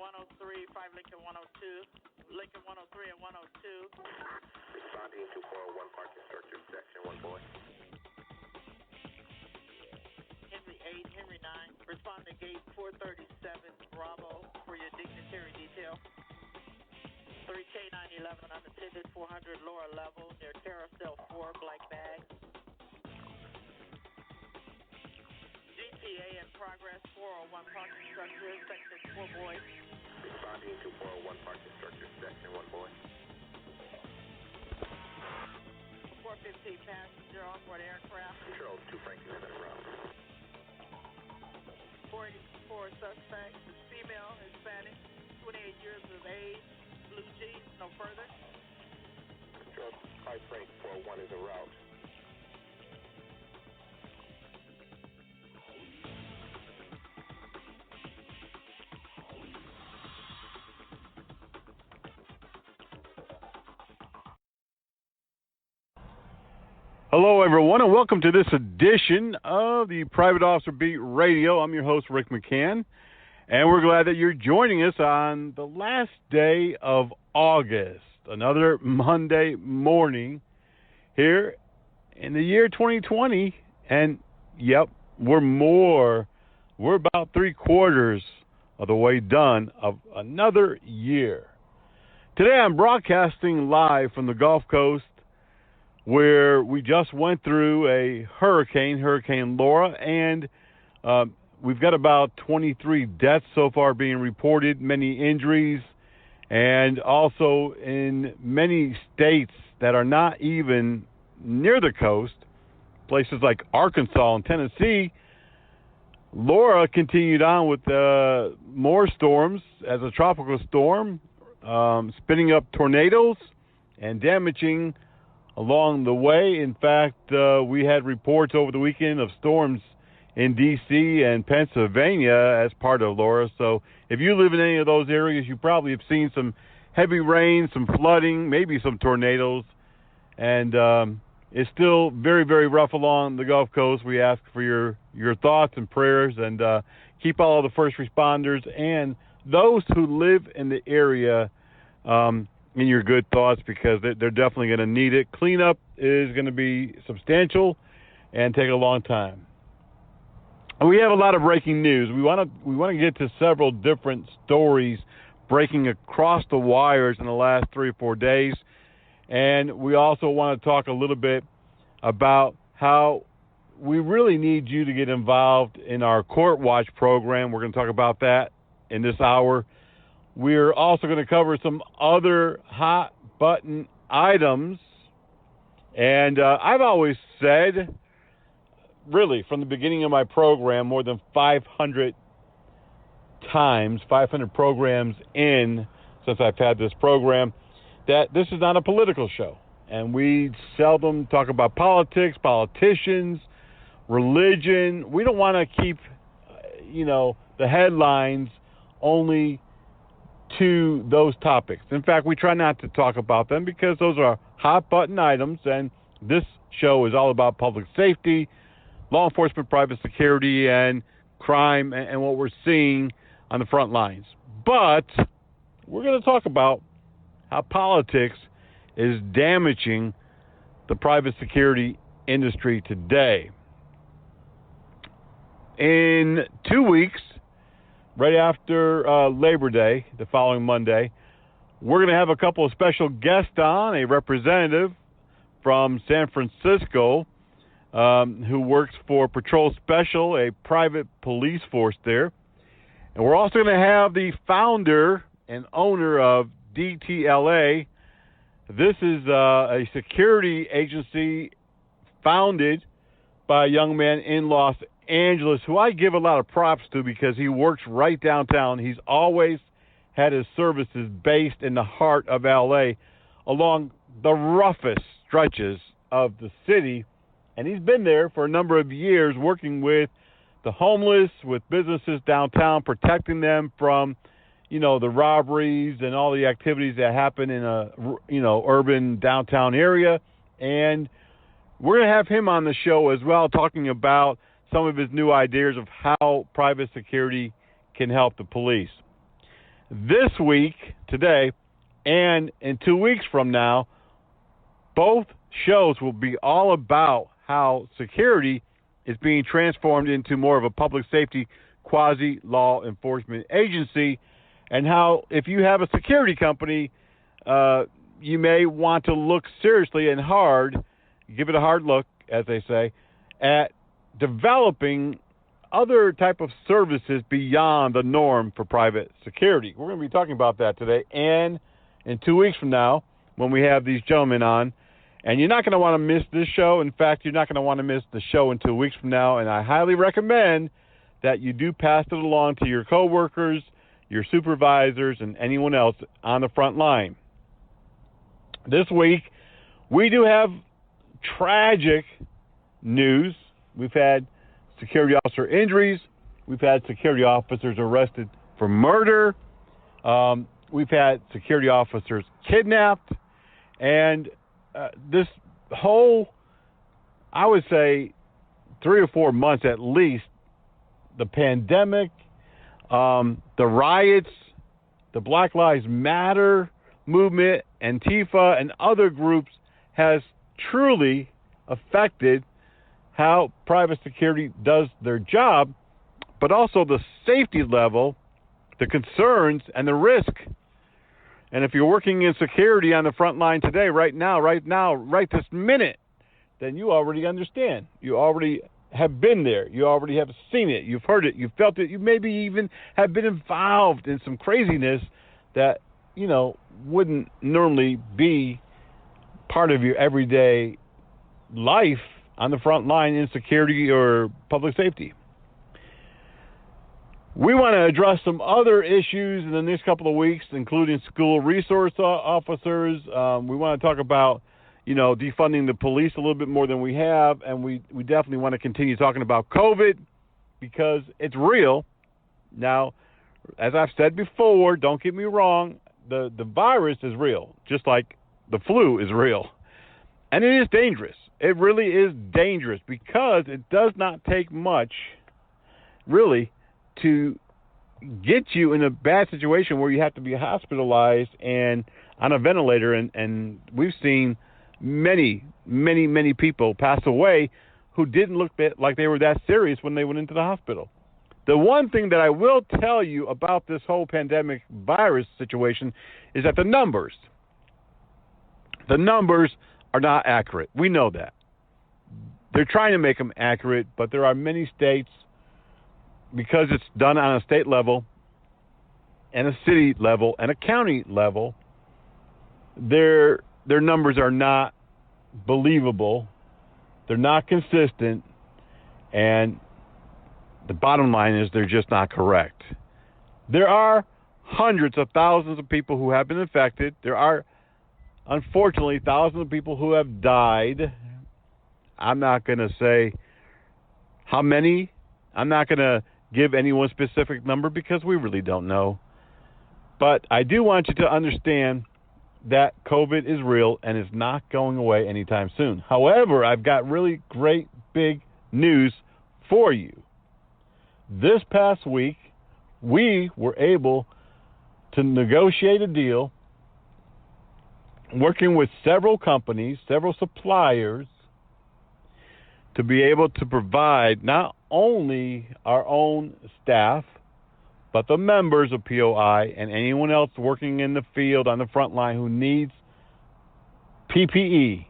103, 5 Lincoln 102, Lincoln 103 and 102. Responding to 401 parking structure, section 1 boy. Henry 8, Henry 9. Respond to gate 437, Bravo, for your dignitary detail. 3K 911 unattended, 400 lower level near Carousel 4, Black Bag. GTA in progress, 401 parking structure, section 4 boy. Responding to 401 parking structure, section 1 boy. 415 passenger onboard aircraft. Control 2 Franklin en route. 484 suspect, is female, Hispanic, 28 years of age, blue jeans, no further. Control 5 Frank 401 is en route. Hello, everyone, and welcome to this edition of the Private Officer Beat Radio. I'm your host, Rick McCann, and we're glad that you're joining us on the last day of August, another Monday morning here in the year 2020. And, yep, we're about 3/4 of the way done of another year. Today I'm broadcasting live from the Gulf Coast, where we just went through a Hurricane Laura, and we've got about 23 deaths so far being reported, many injuries, and also in many states that are not even near the coast, places like Arkansas and Tennessee. Laura continued on with more storms as a tropical storm, spinning up tornadoes and damaging along the way. In fact, we had reports over the weekend of storms in D.C. and Pennsylvania as part of Laura. So if you live in any of those areas, you probably have seen some heavy rain, some flooding, maybe some tornadoes. And it's still very, very rough along the Gulf Coast. We ask for your thoughts and prayers, and keep all of the first responders and those who live in the area in your good thoughts, because they're definitely going to need it. Cleanup is going to be substantial and take a long time. And we have a lot of breaking news. We want to get to several different stories breaking across the wires in the last 3 or 4 days. And we also want to talk a little bit about how we really need you to get involved in our Court Watch program. We're going to talk about that in this hour. We're also going to cover some other hot button items. And I've always said, really, from the beginning of my program, more than 500 times, 500 programs in since I've had this program, that this is not a political show. And we seldom talk about politics, politicians, religion. We don't want to keep, the headlines only to those topics. In fact, we try not to talk about them because those are hot button items, and this show is all about public safety, law enforcement, private security, and crime, and what we're seeing on the front lines. But we're going to talk about how politics is damaging the private security industry today. In 2 weeks, right after Labor Day, the following Monday, we're going to have a couple of special guests on, a representative from San Francisco who works for Patrol Special, a private police force there. And we're also going to have the founder and owner of DTLA. This is a security agency founded by a young man in Los Angeles, who I give a lot of props to because he works right downtown. He's always had his services based in the heart of L.A. along the roughest stretches of the city, and he's been there for a number of years working with the homeless, with businesses downtown, protecting them from, the robberies and all the activities that happen in a, urban downtown area. And we're going to have him on the show as well, talking about some of his new ideas of how private security can help the police. this week, today, and in 2 weeks from now, both shows will be all about how security is being transformed into more of a public safety quasi-law enforcement agency, and how if you have a security company, you may want to look seriously and hard, give it a hard look, as they say, at developing other type of services beyond the norm for private security. We're going to be talking about that today and in 2 weeks from now when we have these gentlemen on. And you're not going to want to miss this show. In fact, you're not going to want to miss the show in 2 weeks from now. And I highly recommend that you do pass it along to your coworkers, your supervisors, and anyone else on the front line. This week, we do have tragic news. We've had security officer injuries. We've had security officers arrested for murder. We've had security officers kidnapped. And this whole, I would say, 3 or 4 months at least, the pandemic, the riots, the Black Lives Matter movement, Antifa, and other groups has truly affected how private security does their job, but also the safety level, the concerns, and the risk. And if you're working in security on the front line today, right now, right this minute, then you already understand. You already have been there. You already have seen it. You've heard it. You've felt it. You maybe even have been involved in some craziness that, wouldn't normally be part of your everyday life on the front line in security or public safety. We want to address some other issues in the next couple of weeks, including school resource officers. We want to talk about, defunding the police a little bit more than we have, and we definitely want to continue talking about COVID because it's real. Now, as I've said before, don't get me wrong, the virus is real, just like the flu is real. And it is dangerous. It really is dangerous because it does not take much, really, to get you in a bad situation where you have to be hospitalized and on a ventilator. And we've seen many, many, many people pass away who didn't look like they were that serious when they went into the hospital. The one thing that I will tell you about this whole pandemic virus situation is that the numbers are not accurate. We know that. They're trying to make them accurate, but there are many states, because it's done on a state level and a city level and a county level, their numbers are not believable. They're not consistent. And the bottom line is they're just not correct. There are hundreds of thousands of people who have been infected. There are, unfortunately, thousands of people who have died. I'm not going to say how many. I'm not going to give any one specific number because we really don't know. But I do want you to understand that COVID is real and is not going away anytime soon. However, I've got really great big news for you. This past week, we were able to negotiate a deal working with several companies, several suppliers, to be able to provide not only our own staff, but the members of POI and anyone else working in the field on the front line who needs PPE.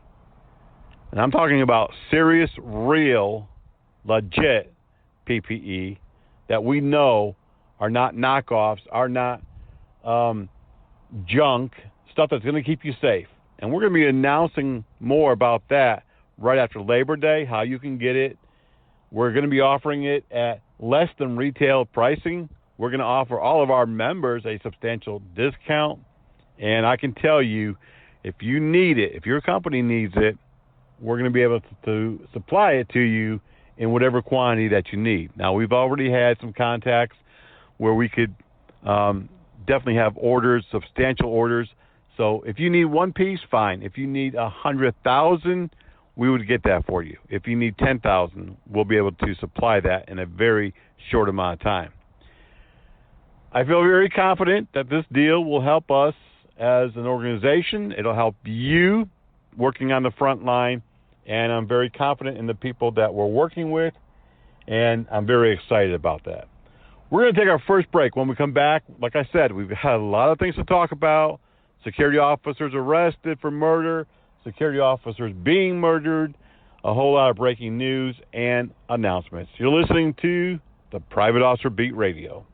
And I'm talking about serious, real, legit PPE that we know are not knockoffs, are not junk, stuff that's going to keep you safe. And we're going to be announcing more about that right after Labor Day, how you can get it. We're going to be offering it at less than retail pricing. We're going to offer all of our members a substantial discount. And I can tell you, if you need it, if your company needs it, we're going to be able to supply it to you in whatever quantity that you need. Now, we've already had some contacts where we could definitely have orders, substantial orders. So if you need one piece, fine. If you need 100,000, we would get that for you. If you need 10,000, we'll be able to supply that in a very short amount of time. I feel very confident that this deal will help us as an organization. It'll help you working on the front line, and I'm very confident in the people that we're working with, and I'm very excited about that. We're going to take our first break. When we come back, like I said, we've had a lot of things to talk about. Security officers arrested for murder, security officers being murdered, a whole lot of breaking news and announcements. You're listening to the Private Officer Beat Radio.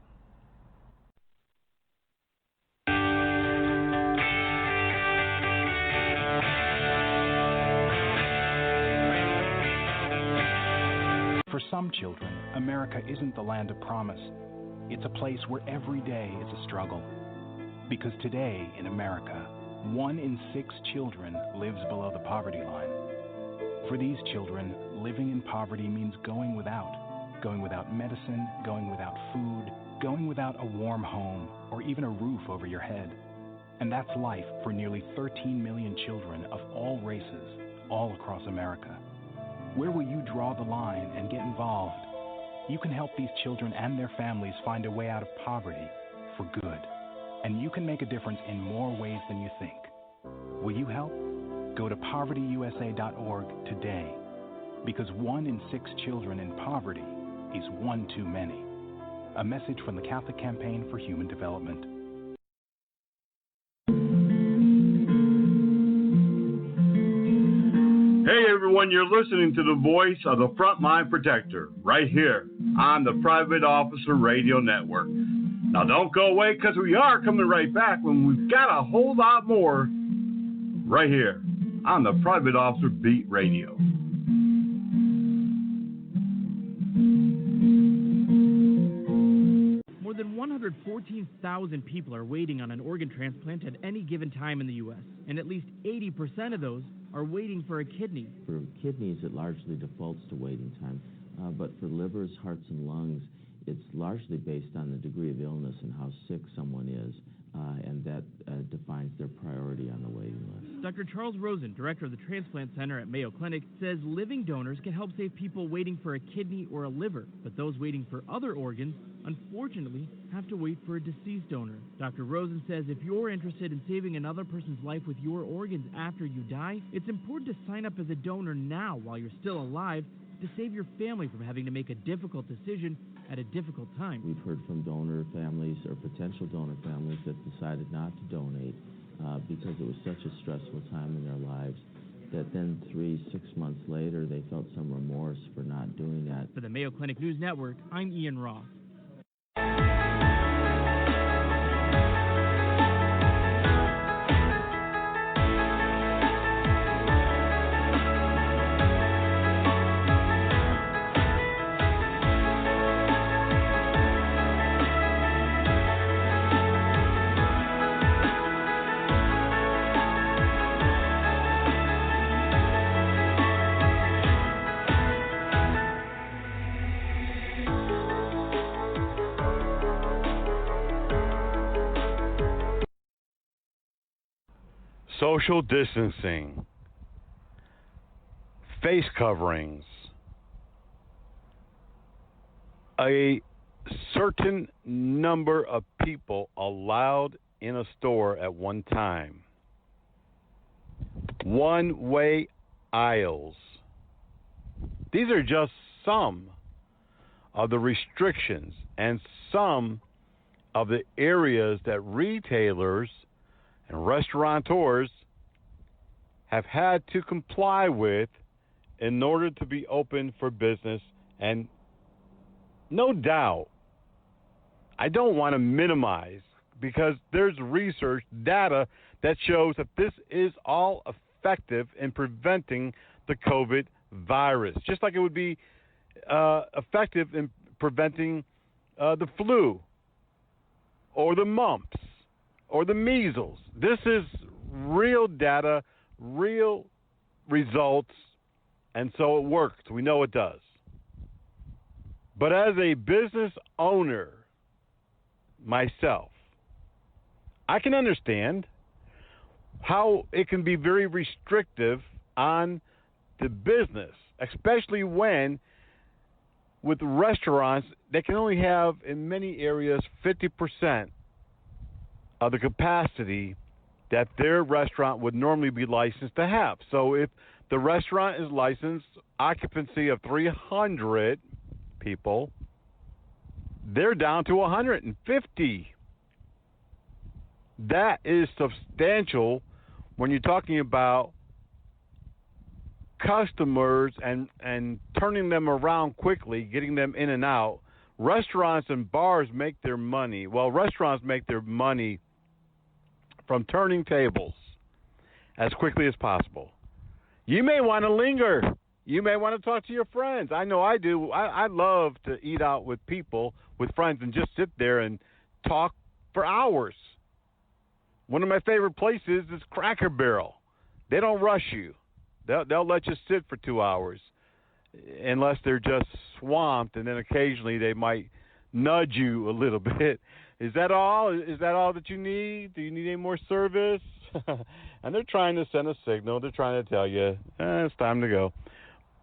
For some children, America isn't the land of promise. It's a place where every day is a struggle. Because today in America, 1 in 6 children lives below the poverty line. For these children, living in poverty means going without medicine, going without food, going without a warm home, or even a roof over your head. And that's life for nearly 13 million children of all races, all across America. Where will you draw the line and get involved? You can help these children and their families find a way out of poverty for good. And you can make a difference in more ways than you think. Will you help? Go to povertyusa.org today. Because 1 in 6 children in poverty is one too many. A message from the Catholic Campaign for Human Development. Hey everyone, you're listening to the voice of the Frontline Protector right here on the Private Officer Radio Network. Now don't go away, because we are coming right back when we've got a whole lot more right here on the Private Officer Beat Radio. More than 114,000 people are waiting on an organ transplant at any given time in the U.S., and at least 80% of those are waiting for a kidney. For kidneys, it largely defaults to waiting time, but for livers, hearts, and lungs, it's largely based on the degree of illness and how sick someone is, and that defines their priority on the waiting list. Dr. Charles Rosen, director of the Transplant Center at Mayo Clinic, says living donors can help save people waiting for a kidney or a liver, but those waiting for other organs, unfortunately, have to wait for a deceased donor. Dr. Rosen says if you're interested in saving another person's life with your organs after you die, it's important to sign up as a donor now while you're still alive to save your family from having to make a difficult decision at a difficult time. We've heard from donor families or potential donor families that decided not to donate because it was such a stressful time in their lives that then 3-6 months later they felt some remorse for not doing that. For the Mayo Clinic News Network, I'm Ian Roth. Social distancing, face coverings, a certain number of people allowed in a store at one time, one-way aisles. These are just some of the restrictions and some of the areas that retailers and restaurateurs have had to comply with in order to be open for business. And no doubt, I don't want to minimize, because there's research data that shows that this is all effective in preventing the COVID virus, just like it would be effective in preventing the flu or the mumps or the measles. This is real data, real results, and so it works. We know it does. But as a business owner myself, I can understand how it can be very restrictive on the business, especially when with restaurants, they can only have, in many areas, 50% of the capacity that their restaurant would normally be licensed to have. So if the restaurant is licensed occupancy of 300 people, they're down to 150. That is substantial when you're talking about customers and turning them around quickly, getting them in and out. Restaurants and bars make their money. Well, restaurants make their money from turning tables as quickly as possible. You may want to linger. You may want to talk to your friends. I know I do. I love to eat out with people, with friends, and just sit there and talk for hours. One of my favorite places is Cracker Barrel. They don't rush you. They'll let you sit for 2 hours unless they're just swamped, and then occasionally they might nudge you a little bit. Is that all? Is that all that you need? Do you need any more service? And they're trying to send a signal. They're trying to tell you, it's time to go.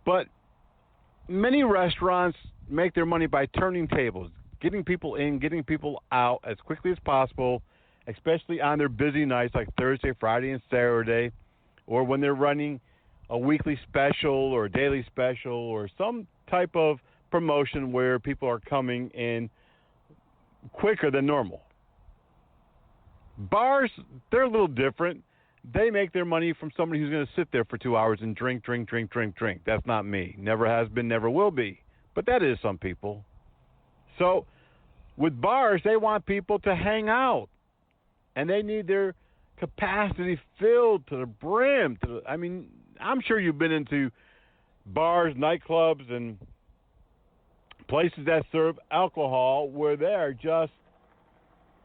But many restaurants make their money by turning tables, getting people in, getting people out as quickly as possible, especially on their busy nights like Thursday, Friday, and Saturday, or when they're running a weekly special or a daily special or some type of promotion where people are coming in quicker than normal. Bars, they're a little different. They make their money from somebody who's going to sit there for 2 hours and drink. That's not me. Never has been, never will be. But that is some people. So with bars, they want people to hang out. And they need their capacity filled to the brim. I'm sure you've been into bars, nightclubs, and places that serve alcohol where they're just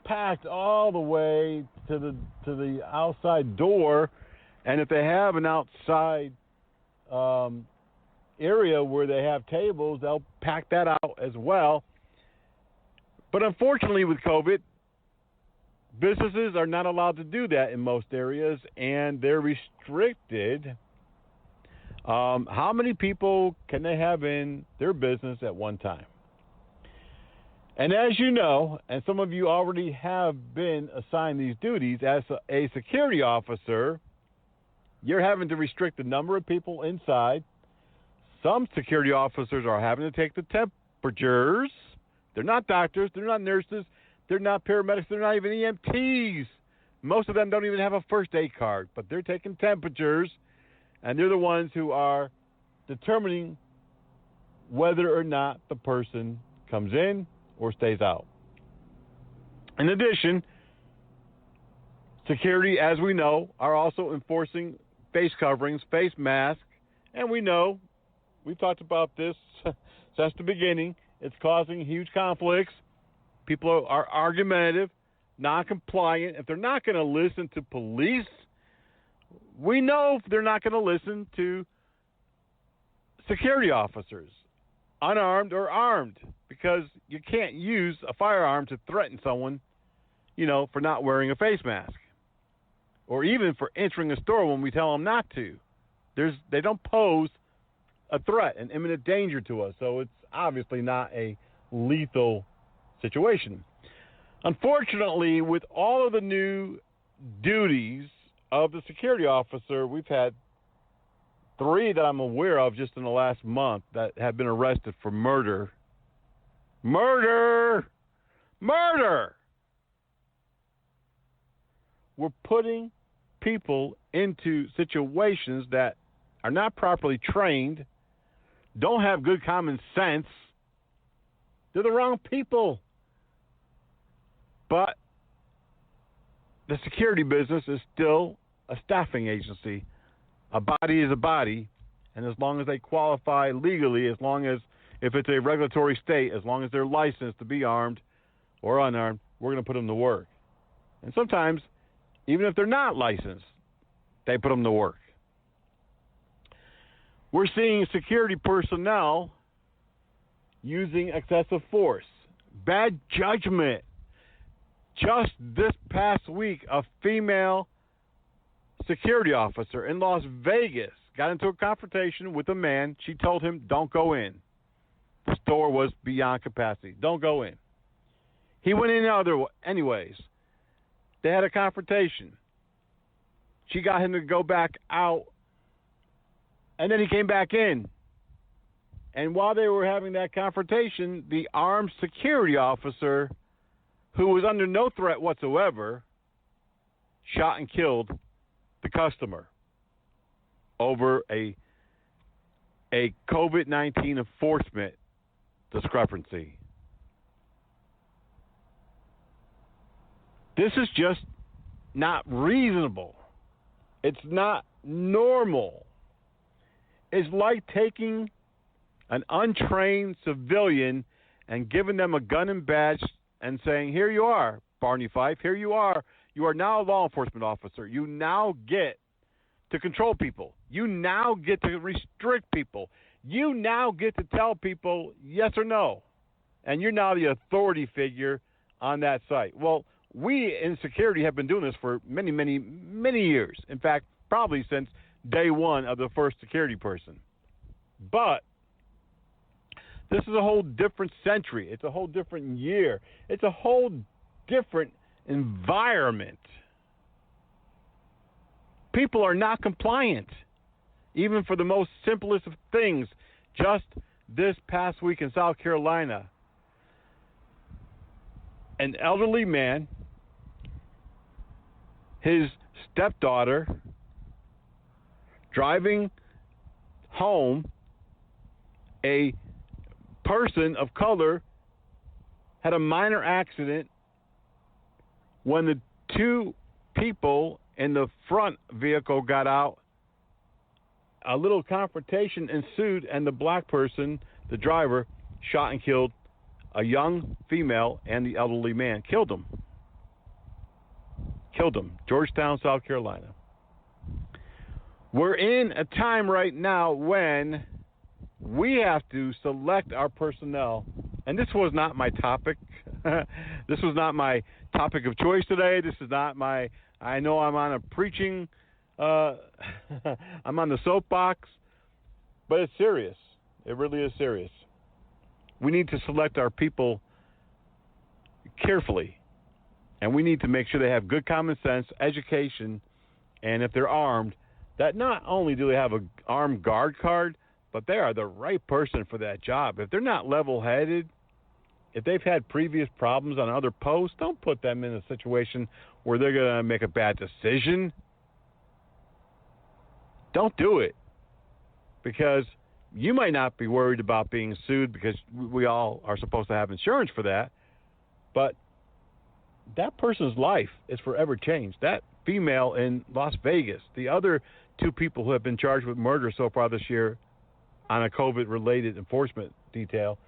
packed all the way to the outside door, and if they have an outside area where they have tables, they'll pack that out as well. But unfortunately, with COVID, businesses are not allowed to do that in most areas, and they're restricted. How many people can they have in their business at one time? And as you know, and some of you already have been assigned these duties, as a security officer, you're having to restrict the number of people inside. Some security officers are having to take the temperatures. They're not doctors. They're not nurses. They're not paramedics. They're not even EMTs. Most of them don't even have a first aid card, but they're taking temperatures, and they're the ones who are determining whether or not the person comes in or stays out. In addition, security, as we know, are also enforcing face coverings, face masks, and we know, we've talked about this since the beginning, it's causing huge conflicts. People are argumentative, non-compliant. If they're not going to listen to police, we know they're not going to listen to security officers, unarmed or armed, because you can't use a firearm to threaten someone, for not wearing a face mask, or even for entering a store when we tell them not to. They don't pose a threat, an imminent danger to us, so it's obviously not a lethal situation. Unfortunately, with all of the new duties of the security officer, we've had 3 that I'm aware of just in the last month that have been arrested for murder. Murder! We're putting people into situations that are not properly trained, don't have good common sense. They're the wrong people. But the security business is still a staffing agency. A body is a body, and as long as they qualify legally, as long as, if it's a regulatory state, as long as they're licensed to be armed or unarmed, we're going to put them to work. And sometimes, even if they're not licensed, they put them to work. We're seeing security personnel using excessive force, bad judgment. Just this past week, a female security officer in Las Vegas got into a confrontation with a man. She told him, "Don't go in." the store was beyond capacity. Don't go in. He went in anyways. They had a confrontation. She got him to go back out, and then he came back in. And while they were having that confrontation, the armed security officer, who was under no threat whatsoever, shot and killed the customer over a COVID-19 enforcement discrepancy. This is just not reasonable. It's not normal. It's like taking an untrained civilian and giving them a gun and badge and saying, here you are, Barney Fife, here you are. You are now a law enforcement officer. You now get to control people. You now get to restrict people. You now get to tell people yes or no. And you're now the authority figure on that site. Well, we in security have been doing this for many, many, many years. In fact, probably since day one of the first security person. But this is a whole different century. It's a whole different year. It's a whole different environment. People are not compliant, even for the most simplest of things. Just this past week in South Carolina, an elderly man, his stepdaughter, driving home, a person of color had a minor accident when the two people in the front vehicle got out. A little confrontation ensued, and the black person, the driver, shot and killed a young female and the elderly man. Killed them. Georgetown, South Carolina. We're in a time right now when we have to select our personnel. And this was not my topic. This was not my topic of choice today. This is not my, I know I'm on a preaching, I'm on the soapbox, but it's serious. It really is serious. We need to select our people carefully. And we need to make sure they have good common sense, education, and if they're armed, that not only do they have an armed guard card, but they are the right person for that job. If they're not level-headed, if they've had previous problems on other posts, don't put them in a situation where they're going to make a bad decision. Don't do it, because you might not be worried about being sued because we all are supposed to have insurance for that, but that person's life is forever changed. That female in Las Vegas, the other two people who have been charged with murder so far this year on a COVID-related enforcement detail,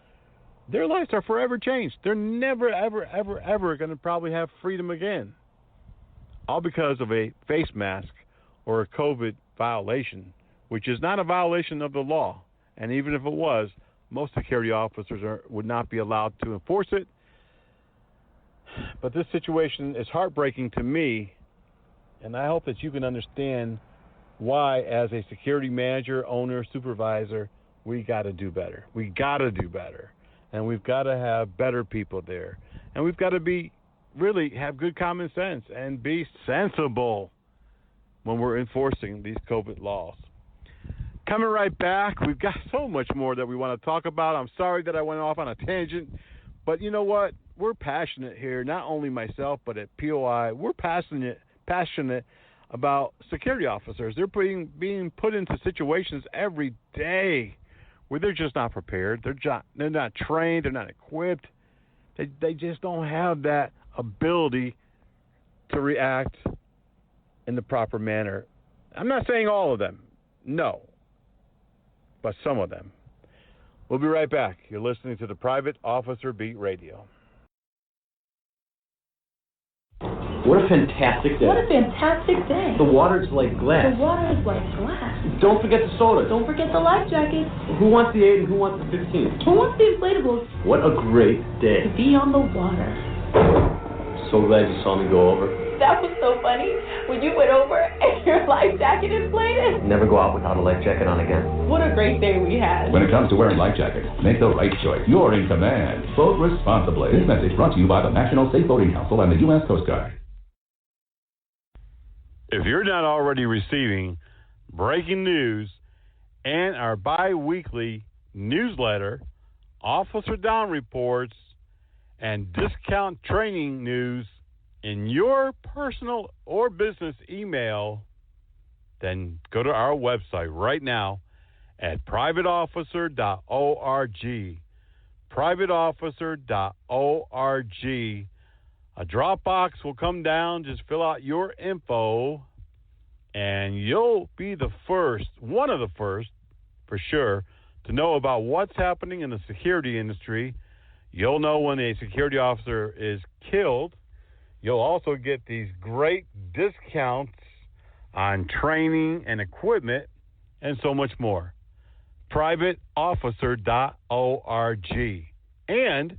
their lives are forever changed. They're never, ever, ever, ever going to probably have freedom again, all because of a face mask or a COVID violation, which is not a violation of the law. And even if it was, most security officers would not be allowed to enforce it. But this situation is heartbreaking to me, and I hope that you can understand why, as a security manager, owner, supervisor, we got to do better. We got to do better, and we've got to have better people there, and we've got to really have good common sense and be sensible when we're enforcing these COVID laws. Coming right back, we've got so much more that we want to talk about. I'm sorry that I went off on a tangent, but you know what? We're passionate here, not only myself, but at POI. We're passionate about security officers. They're being put into situations every day where they're just not prepared. They're not trained. They're not equipped. They just don't have that ability to react in the proper manner. I'm not saying all of them, no, but some of them. We'll be right back. You're listening to the Private Officer Beat Radio. What a fantastic day. What a fantastic day. The water's like glass. The water is like glass. Don't forget the sodas. Don't forget the life jackets. Who wants the 8 and who wants the 15? Who wants the inflatables? What a great day. To be on the water. so glad you saw me go over. That was so funny. When you went over and your life jacket inflated. Never go out without a life jacket on again. What a great day we had. When it comes to wearing life jackets, make the right choice. You're in command. Vote responsibly. This message brought to you by the National Safe Boating Council and the U.S. Coast Guard. If you're not already receiving breaking news and our bi-weekly newsletter, Officer Down reports, and discount training news in your personal or business email, then go to our website right now at privateofficer.org. Privateofficer.org. A Dropbox will come down. Just fill out your info, and you'll be the first, one of the first, for sure, to know about what's happening in the security industry. You'll know when a security officer is killed. You'll also get these great discounts on training and equipment and so much more. Privateofficer.org. And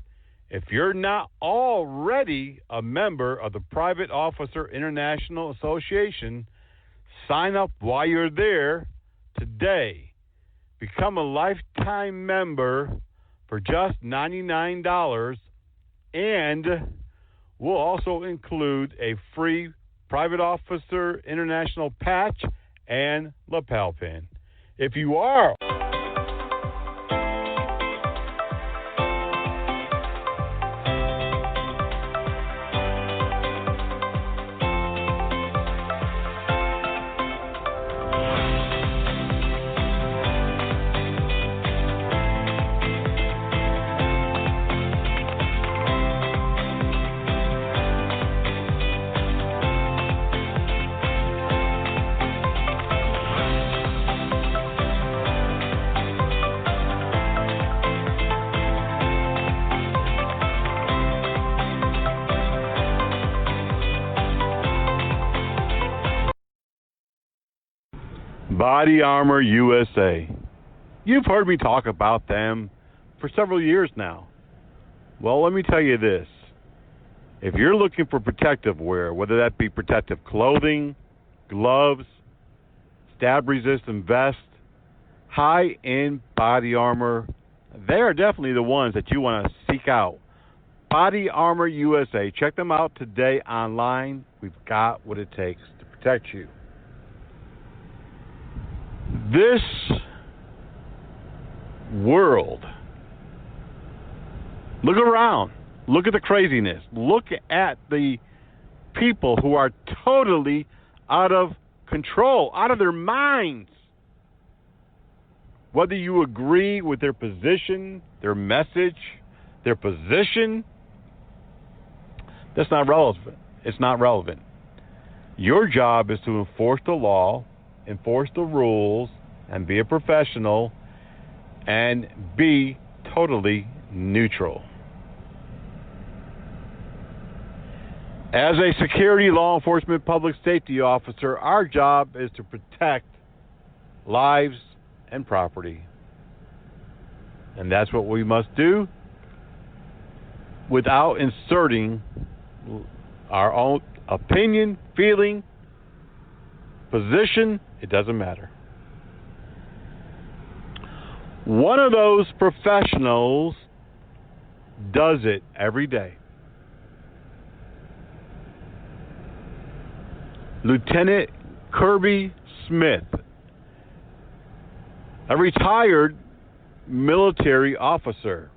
if you're not already a member of the Private Officer International Association, sign up while you're there today. Become a lifetime member for just $99, and we'll also include a free Private Officer International patch and lapel pin. If you are Body Armor USA. You've heard me talk about them for several years now. Well, let me tell you this. If you're looking for protective wear, whether that be protective clothing, gloves, stab-resistant vest, high-end body armor, they are definitely the ones that you want to seek out. Body Armor USA. Check them out today online. We've got what it takes to protect you. This world, look around. Look at the craziness. Look at the people who are totally out of control, out of their minds. Whether you agree with their position, their message, their position, that's not relevant. It's not relevant. Your job is to enforce the law, enforce the rules, and be a professional and be totally neutral. As a security, law enforcement, public safety officer, our job is to protect lives and property. And that's what we must do without inserting our own opinion, feeling, position. It doesn't matter. One of those professionals does it every day. Lieutenant Kirby Smith, a retired military officer,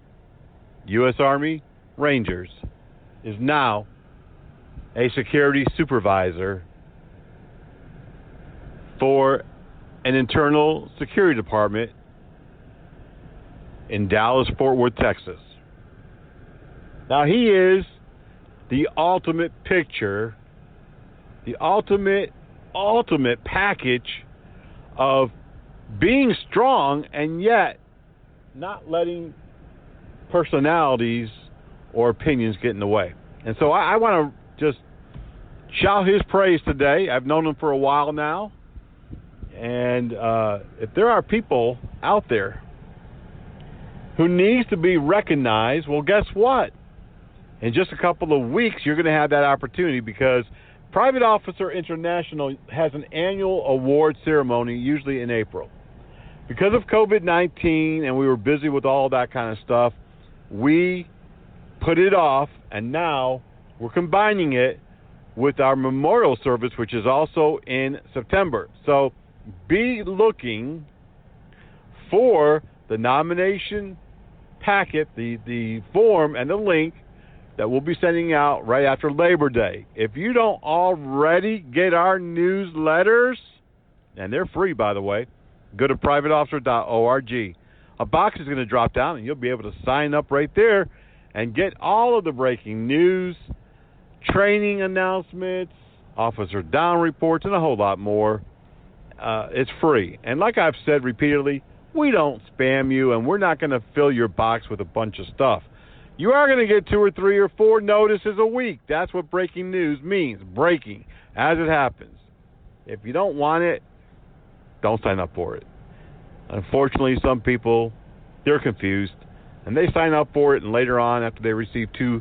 U.S. Army Rangers, is now a security supervisor for an internal security department in Dallas-Fort Worth, Texas. Now, he is the ultimate picture, the ultimate package of being strong and yet not letting personalities or opinions get in the way. And so I want to just shout his praise today. I've known him for a while now. And if there are people out there who needs to be recognized, well, guess what? in just a couple of weeks, you're going to have that opportunity because Private Officer International has an annual award ceremony, usually in April. Because of COVID-19 and we were busy with all that kind of stuff, we put it off, and now we're combining it with our memorial service, which is also in September. So be looking for the nomination packet, the form and the link that we'll be sending out right after Labor Day. If you don't already get our newsletters, and they're free, by the way, go to privateofficer.org. A box is going to drop down, and you'll be able to sign up right there and get all of the breaking news, training announcements, officer down reports, and a whole lot more. It's free. And like I've said repeatedly, we don't spam you, and we're not going to fill your box with a bunch of stuff. You are going to get 2 or 3 or 4 notices a week. That's what breaking news means, breaking, as it happens. If you don't want it, don't sign up for it. Unfortunately, some people, they're confused, and they sign up for it, and later on, after they receive 2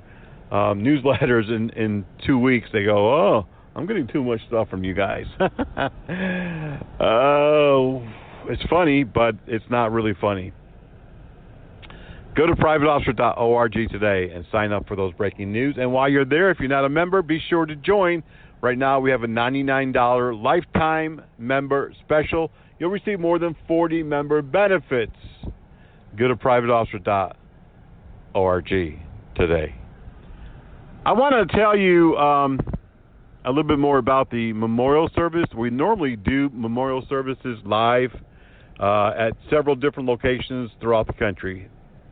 newsletters in 2 weeks, they go, oh, I'm getting too much stuff from you guys. Oh, it's funny, but it's not really funny. Go to privateofficer.org today and sign up for those breaking news. And while you're there, if you're not a member, be sure to join. Right now, we have a $99 lifetime member special. You'll receive more than 40 member benefits. Go to privateofficer.org today. I want to tell you a little bit more about the memorial service. We normally do memorial services live at several different locations throughout the country.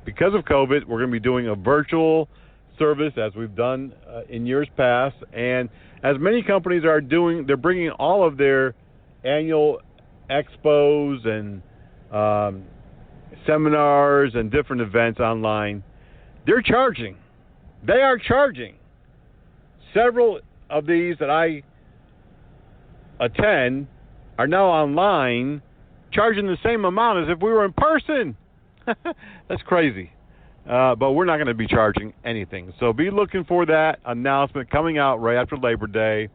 Because of COVID, we're going to be doing a virtual service as we've done in years past. And as many companies are doing, they're bringing all of their annual expos and seminars and different events online. They're charging. They are charging. Several of these that I attend are now online, charging the same amount as if we were in person. That's crazy. But we're not going to be charging anything. So be looking for that announcement coming out right after Labor Day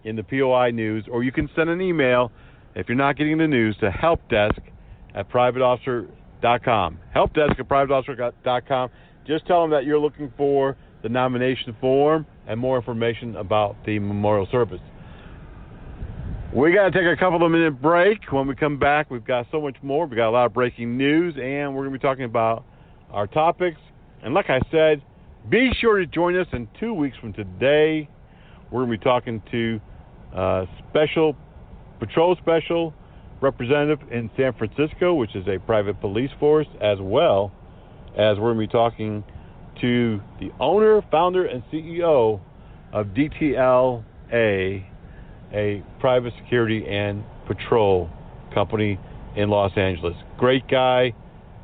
in the POI News, or you can send an email if you're not getting the news to helpdesk@privateofficer.com. Helpdesk@privateofficer.com. Just tell them that you're looking for the nomination form and more information about the memorial service. We got to take a couple of minute break. When we come back, we've got so much more. We've got a lot of breaking news, and we're going to be talking about our topics. And like I said, be sure to join us in 2 weeks from today. We're going to be talking to Patrol Special Representative in San Francisco, which is a private police force, as well as we're going to be talking to the owner, founder, and CEO of DTLA, a private security and patrol company in Los Angeles. Great guy.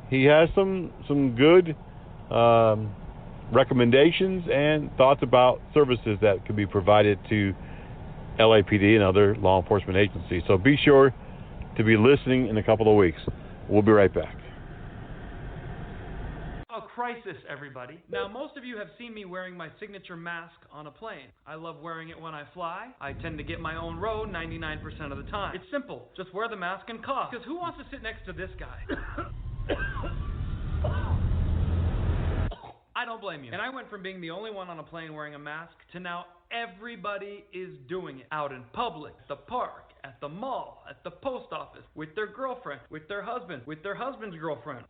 He has some good recommendations and thoughts about services that could be provided to LAPD and other law enforcement agencies. So be sure to be listening in a couple of weeks. We'll be right back. A crisis, everybody. Now, most of you have seen me wearing my signature mask on a plane. I love wearing it when I fly. I tend to get my own row 99% of the time. It's simple. Just wear the mask and cough. Because who wants to sit next to this guy? I don't blame you. And I went from being the only one on a plane wearing a mask to now everybody is doing it. Out in public, the park, at the mall, at the post office, with their girlfriend, with their husband, with their husband's girlfriend.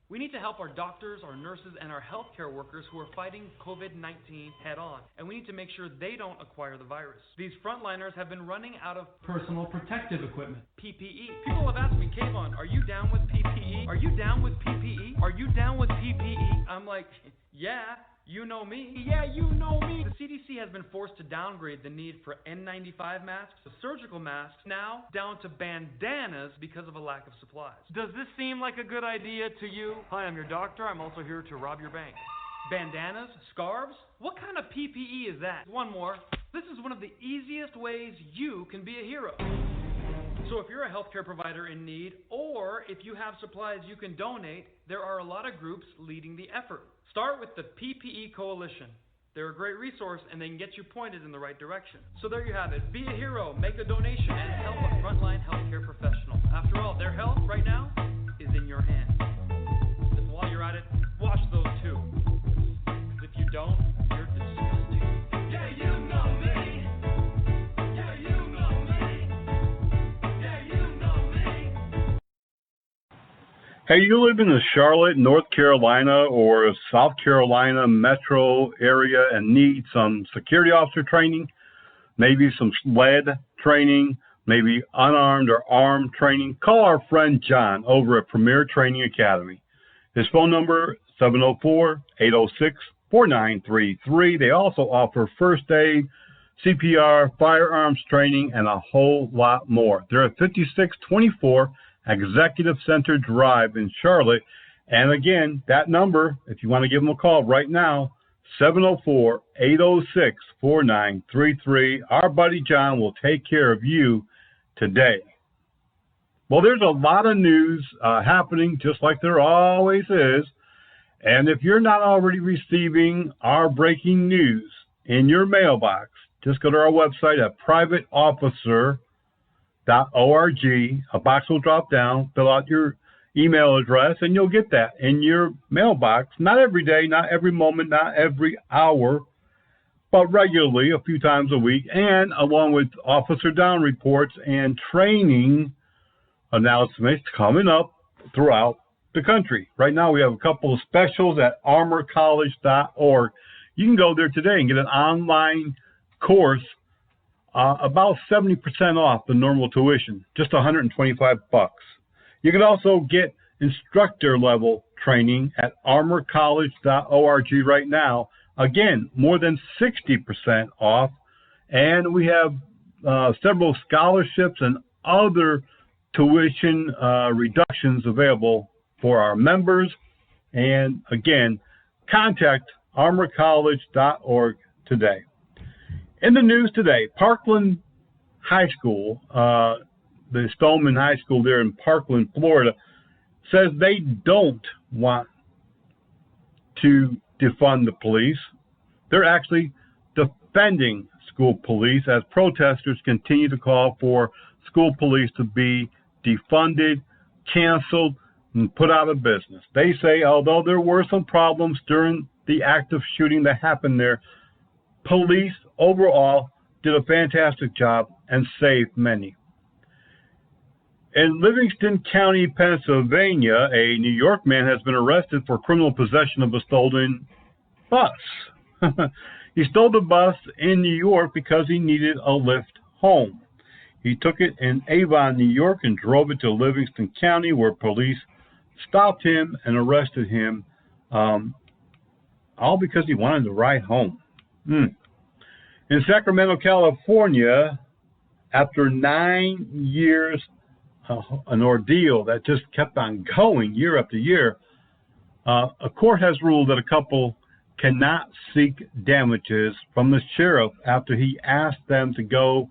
We need to help our doctors, our nurses, and our healthcare workers who are fighting COVID-19 head on. And we need to make sure they don't acquire the virus. These frontliners have been running out of personal protective equipment, PPE. People have asked me, Kayvon, are you down with PPE? Are you down with PPE? Are you down with PPE? I'm like, yeah. You know me. Yeah, you know me. The CDC has been forced to downgrade the need for N95 masks to surgical masks, now down to bandanas because of a lack of supplies. Does this seem like a good idea to you? Hi, I'm your doctor. I'm also here to rob your bank. Bandanas? Scarves? What kind of PPE is that? One more. This is one of the easiest ways you can be a hero. So if you're a healthcare provider in need, or if you have supplies you can donate, there are a lot of groups leading the effort. Start with the PPE Coalition. They're a great resource, and they can get you pointed in the right direction. So there you have it. Be a hero, make a donation, and help a frontline healthcare professional. After all, their health right now is in your hands. And while you're at it, wash those too. Because if you don't, you're disgusting. Yeah, you know me. Yeah, you know me. Yeah, you know me. Hey, you live in the Charlotte, North Carolina, or South Carolina metro area and need some security officer training, maybe some SLED training, maybe unarmed or armed training, call our friend John over at Premier Training Academy. His phone number, 704-806-4933. They also offer first aid, CPR, firearms training, and a whole lot more. They're at 5624 Executive Center Drive in Charlotte. And again, that number, if you want to give them a call right now, 704-806-4933. Our buddy John will take care of you today. Well, there's a lot of news happening, just like there always is. And if you're not already receiving our breaking news in your mailbox, just go to our website at privateofficer.org. A box will drop down, fill out your email address, and you'll get that in your mailbox. Not every day, not every moment, not every hour, but regularly, a few times a week, and along with officer down reports and training announcements coming up throughout the country. Right now, we have a couple of specials at armorcollege.org. You can go there today and get an online course about 70% off the normal tuition, just $125. You can also get instructor level training at armorcollege.org right now. Again, more than 60% off. And we have several scholarships and other tuition reductions available for our members. And again, contact armorcollege.org today. In the news today, Parkland High School, the Stoneman High School there in Parkland, Florida, says they don't want to defund the police. They're actually defending school police as protesters continue to call for school police to be defunded, canceled, and put out of business. They say, although there were some problems during the active shooting that happened there, police overall did a fantastic job and saved many. In Livingston County, Pennsylvania, a New York man has been arrested for criminal possession of a stolen bus. He stole the bus in New York because he needed a lift home. He took it in Avon, New York, and drove it to Livingston County, where police stopped him and arrested him, all because he wanted to ride home. In Sacramento, California, after 9 years, an ordeal that just kept on going year after year, a court has ruled that a couple cannot seek damages from the sheriff after he asked them to go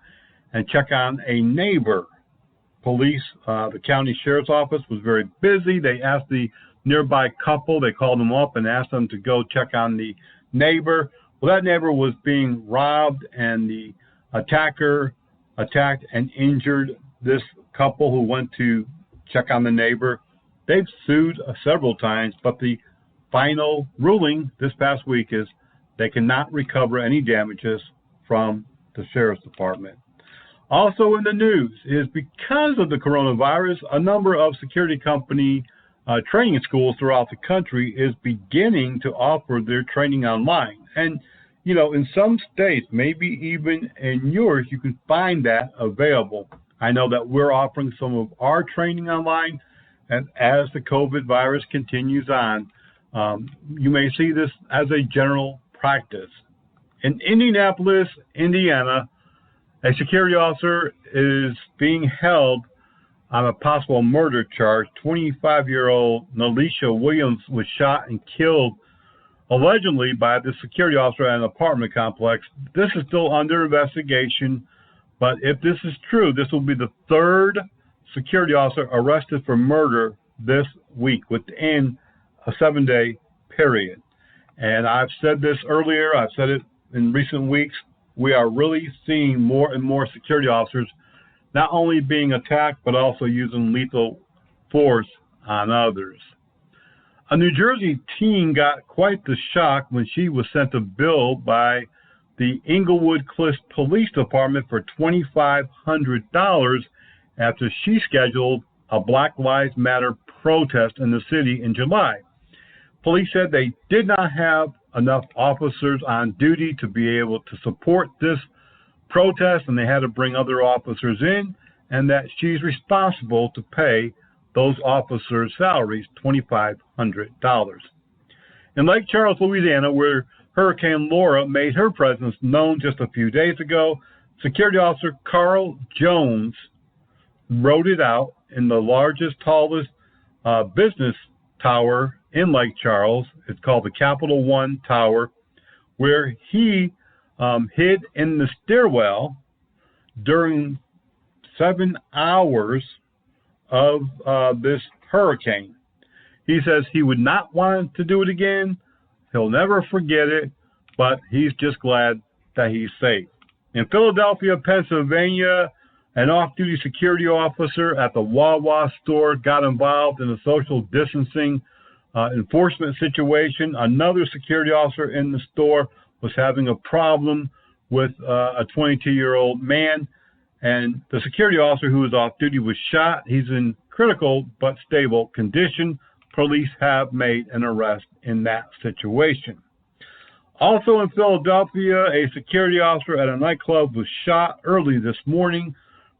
and check on a neighbor. Police, the county sheriff's office was very busy. They asked the nearby couple, they called them up and asked them to go check on the neighbor. Well, that neighbor was being robbed, and the attacker attacked and injured this couple who went to check on the neighbor. They've sued several times, but the final ruling this past week is they cannot recover any damages from the sheriff's department. Also in the news is because of the coronavirus, a number of security company training schools throughout the country is beginning to offer their training online. And, you know, in some states, maybe even in yours, you can find that available. I know that we're offering some of our training online, and as the COVID virus continues on, you may see this as a general practice. In Indianapolis, Indiana, a security officer is being held on a possible murder charge. 25-year-old Nalisha Williams was shot and killed allegedly by the security officer at an apartment complex. This is still under investigation, but if this is true, this will be the third security officer arrested for murder this week within a 7-day period. And I've said this earlier, I've said it in recent weeks, we are really seeing more and more security officers not only being attacked, but also using lethal force on others. A New Jersey teen got quite the shock when she was sent a bill by the Englewood Cliffs Police Department for $2,500 after she scheduled a Black Lives Matter protest in the city in July. Police said they did not have enough officers on duty to be able to support this protest, and they had to bring other officers in, and that she's responsible to pay those officers' salaries, $2,500. In Lake Charles, Louisiana, where Hurricane Laura made her presence known just a few days ago, Security Officer Carl Jones rode it out in the largest, tallest business tower in Lake Charles. It's called the Capital One Tower, where he hid in the stairwell during 7 hours of this hurricane. He says he would not want to do it again. He'll never forget it, but he's just glad that he's safe. In Philadelphia, Pennsylvania, an off-duty security officer at the Wawa store got involved in a social distancing enforcement situation. Another security officer in the store was having a problem with a 22-year-old man, and the security officer who was off duty was shot. He's in critical but stable condition. Police have made an arrest in that situation. Also in Philadelphia, a security officer at a nightclub was shot early this morning.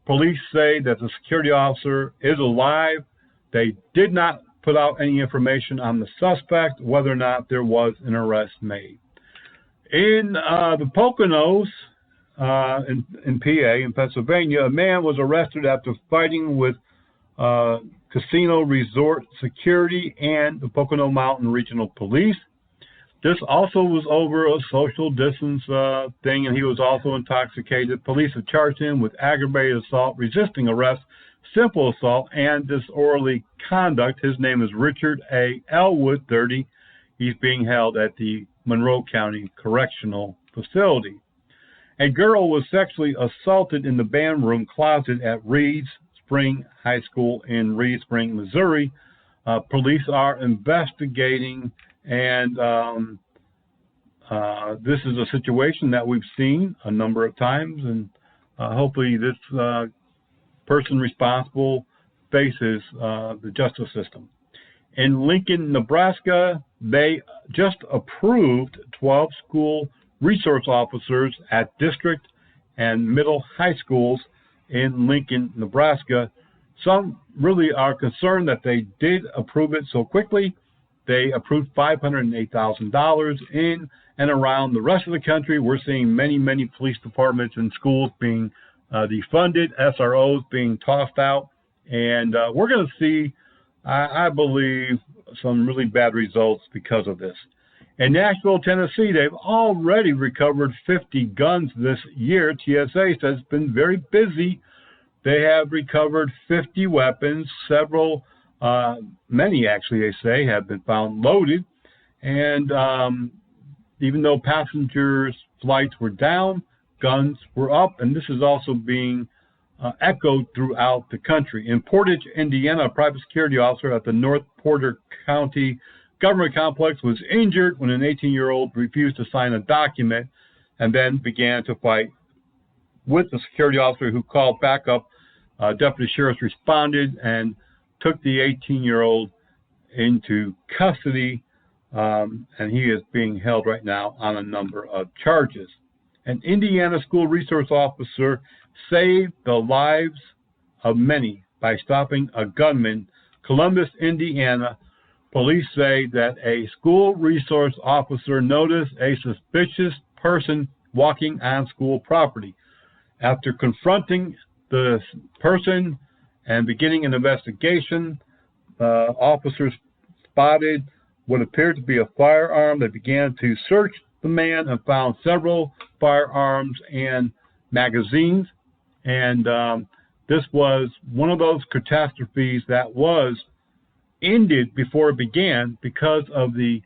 Police say that the security officer is alive. They did not put out any information on the suspect, whether or not there was an arrest made. In the Poconos, in PA, in Pennsylvania, a man was arrested after fighting with casino resort security and the Pocono Mountain Regional Police. This also was over a social distance thing, and he was also intoxicated. Police have charged him with aggravated assault, resisting arrest, simple assault, and disorderly conduct. His name is Richard A. Elwood, 30. He's being held at the Monroe County Correctional Facility. A girl was sexually assaulted in the band room closet at Reed Spring High School in Reed Spring, Missouri. Police are investigating, and this is a situation that we've seen a number of times, and hopefully this person responsible faces the justice system. In Lincoln, Nebraska, they just approved 12 school resource officers at district and middle high schools in Lincoln, Nebraska. Some really are concerned that they did approve it so quickly. They approved $508,000 in and around the rest of the country. We're seeing many, many police departments and schools being defunded, SROs being tossed out, and we're going to see, I believe, some really bad results because of this. In Nashville, Tennessee, they've already recovered 50 guns this year. TSA says it's been very busy. They have recovered 50 weapons. Several, many actually, they say, have been found loaded. And even though passengers' flights were down, guns were up. And this is also being echoed throughout the country. In Portage, Indiana, a private security officer at the North Porter County Government Complex was injured when an 18-year-old refused to sign a document and then began to fight with the security officer who called backup. Deputy sheriffs responded and took the 18-year-old into custody, and he is being held right now on a number of charges. An Indiana school resource officer saved the lives of many by stopping a gunman. Columbus, Indiana. Police say that a school resource officer noticed a suspicious person walking on school property. After confronting the person and beginning an investigation, officers spotted what appeared to be a firearm. They began to search the man and found several firearms and magazines. And this was one of those catastrophes that was ended before it began because of the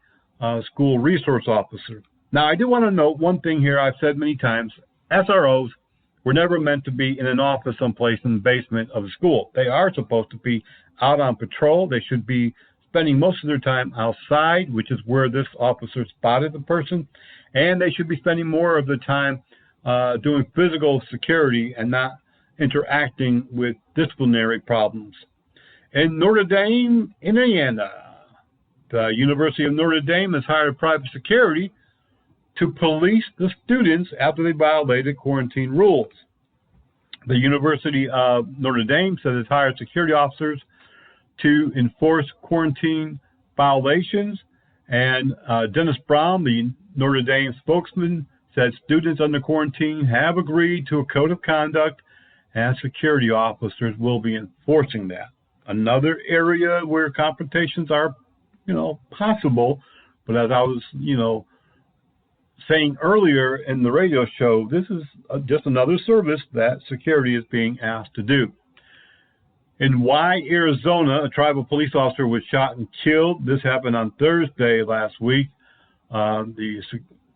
school resource officer. Now, I do want to note one thing here I've said many times. SROs were never meant to be in an office someplace in the basement of a school. They are supposed to be out on patrol. They should be spending most of their time outside, which is where this officer spotted the person, and they should be spending more of the time doing physical security and not interacting with disciplinary problems. In Notre Dame, Indiana, the University of Notre Dame has hired private security to police the students after they violated quarantine rules. The University of Notre Dame said it's hired security officers to enforce quarantine violations, and Dennis Brown, the Notre Dame spokesman, said students under quarantine have agreed to a code of conduct, and security officers will be enforcing that. Another area where confrontations are, possible, but as I was, saying earlier in the radio show, this is just another service that security is being asked to do. In Y, Arizona, a tribal police officer was shot and killed. This happened on Thursday last week. The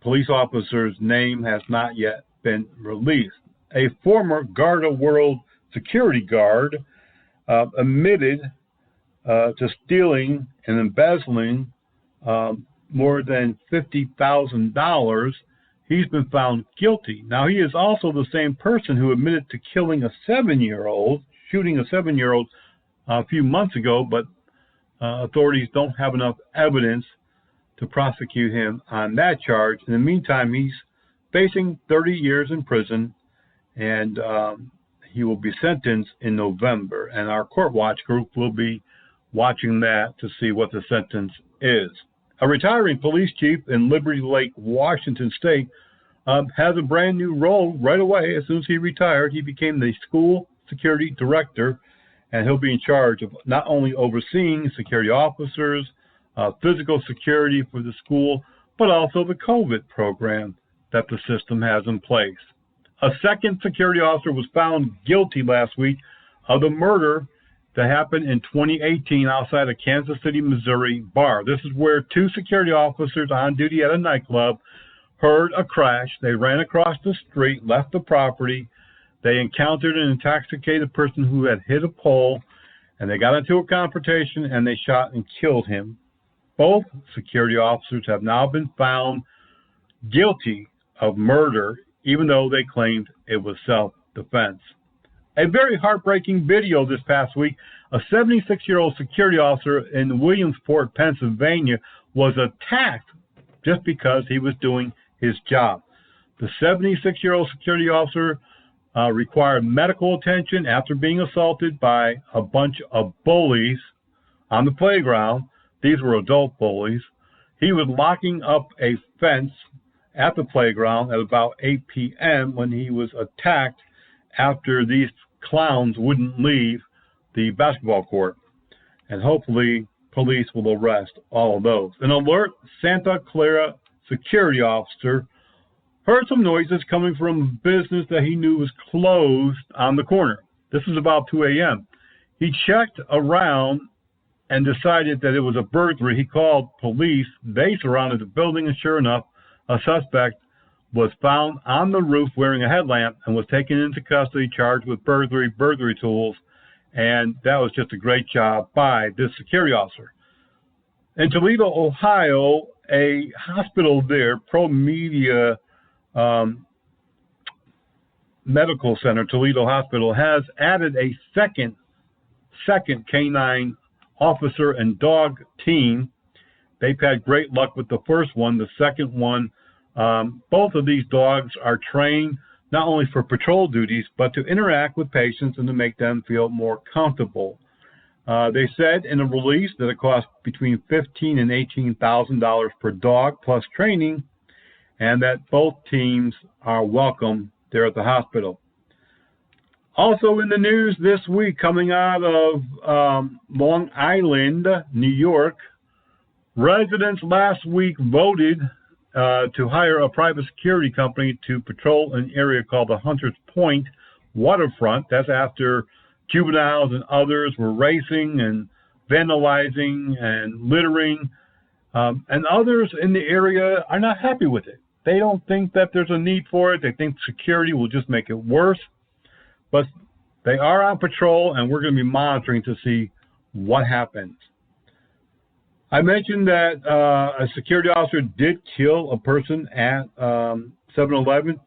police officer's name has not yet been released. A former Garda World security guard admitted to stealing and embezzling more than $50,000. He's been found guilty. Now, he is also the same person who admitted to killing a 7-year-old, shooting a 7-year-old a few months ago, but authorities don't have enough evidence to prosecute him on that charge. In the meantime, he's facing 30 years in prison, and he will be sentenced in November. And our Court Watch group will be watching that to see what the sentence is. A retiring police chief in Liberty Lake, Washington State, has a brand new role right away. As soon as he retired, he became the school security director, and he'll be in charge of not only overseeing security officers, physical security for the school, but also the COVID program that the system has in place. A second security officer was found guilty last week of the murder that happened in 2018 outside a Kansas City, Missouri bar. This is where two security officers on duty at a nightclub heard a crash. They ran across the street, left the property. They encountered an intoxicated person who had hit a pole, and they got into a confrontation, and they shot and killed him. Both security officers have now been found guilty of murder, even though they claimed it was self-defense. A very heartbreaking video this past week. A 76-year-old security officer in Williamsport, Pennsylvania, was attacked just because he was doing his job. The 76-year-old security officer required medical attention after being assaulted by a bunch of bullies on the playground. These were adult bullies. He was locking up a fence at the playground at about 8 p.m. when he was attacked after these clowns wouldn't leave the basketball court. And hopefully police will arrest all of those. An alert Santa Clara security officer heard some noises coming from a business that he knew was closed on the corner. This is about 2 a.m. He checked around and decided that it was a burglary. He called police. They surrounded the building, and sure enough, a suspect was found on the roof wearing a headlamp and was taken into custody, charged with burglary tools, and that was just a great job by this security officer. In Toledo, Ohio, a hospital there, ProMedia Medical Center, Toledo Hospital, has added a second canine officer and dog team. They've had great luck with the first one. The second one, both of these dogs are trained not only for patrol duties, but to interact with patients and to make them feel more comfortable. They said in a release that it costs between $15,000 and $18,000 per dog plus training, and that both teams are welcome there at the hospital. Also in the news this week, coming out of Long Island, New York, residents last week voted to hire a private security company to patrol an area called the Hunters Point waterfront. That's after juveniles and others were racing and vandalizing and littering And others in the area are not happy with it. They don't think that there's a need for it. They think security will just make it worse. But they are on patrol, and we're going to be monitoring to see what happens. I mentioned that a security officer did kill a person at 7-Eleven,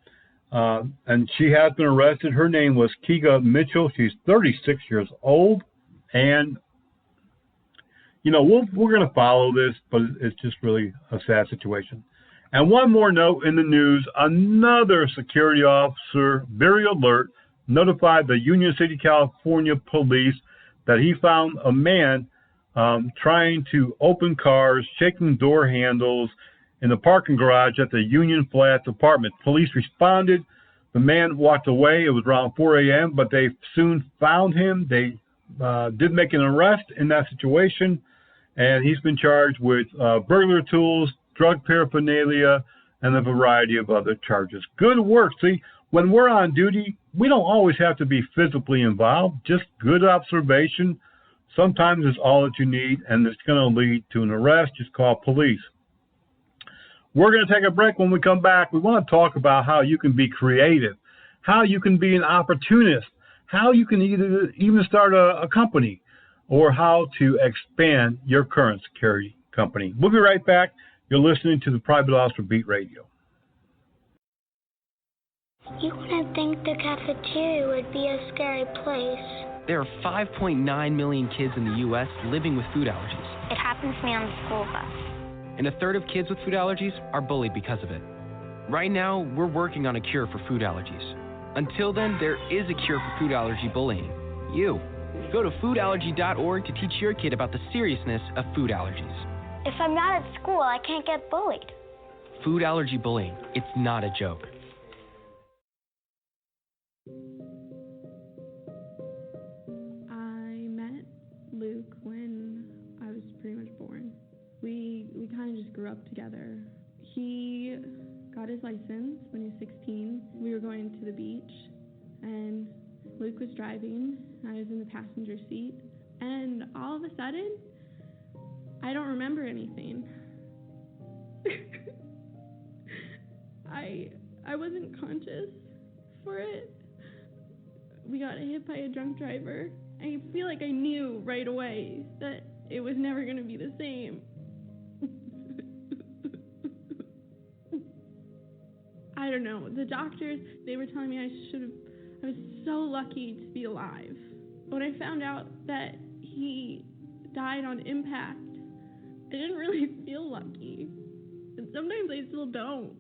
and she has been arrested. Her name was Keega Mitchell. She's 36 years old, and we're going to follow this, but it's just really a sad situation. And one more note in the news, another security officer, very alert, notified the Union City, California police that he found a man trying to open cars, shaking door handles in the parking garage at the Union Flats apartment. Police responded. The man walked away. It was around 4 a.m., but they soon found him. They did make an arrest in that situation, and he's been charged with burglary tools, drug paraphernalia, and a variety of other charges. Good work. See, when we're on duty, we don't always have to be physically involved. Just good observation sometimes is all that you need, and it's going to lead to an arrest. Just call police. We're going to take a break. When we come back, we want to talk about how you can be creative, how you can be an opportunist, how you can even start a company, or how to expand your current security company. We'll be right back. You're listening to the Private Officer Beat Radio. You wouldn't think the cafeteria would be a scary place. There are 5.9 million kids in the U.S. living with food allergies. It happens to me on the school bus. And a third of kids with food allergies are bullied because of it. Right now, we're working on a cure for food allergies. Until then, there is a cure for food allergy bullying. You. Go to foodallergy.org to teach your kid about the seriousness of food allergies. If I'm not at school, I can't get bullied. Food allergy bullying. It's not a joke. I met Luke when I was pretty much born. We kind of just grew up together. He got his license when he was 16. We were going to the beach, and Luke was driving. I was in the passenger seat, and all of a sudden, I don't remember anything. I wasn't conscious for it. We got hit by a drunk driver. I feel like I knew right away that it was never going to be the same. I don't know. The doctors, they were telling me I was so lucky to be alive. When I found out that he died on impact, I didn't really feel lucky. And sometimes I still don't.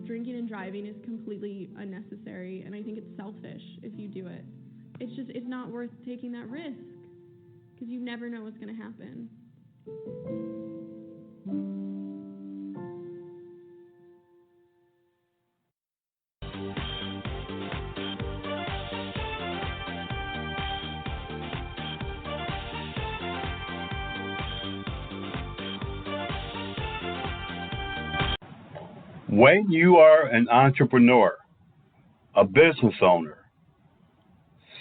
Drinking and driving is completely unnecessary, and I think it's selfish if you do it. It's not worth taking that risk, because you never know what's going to happen. When you are an entrepreneur, a business owner,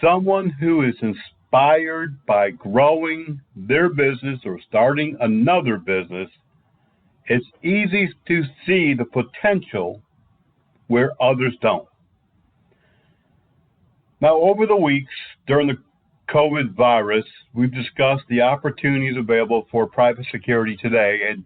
someone who is inspired by growing their business or starting another business, it's easy to see the potential where others don't. Now, over the weeks during the COVID virus, we've discussed the opportunities available for private security today. And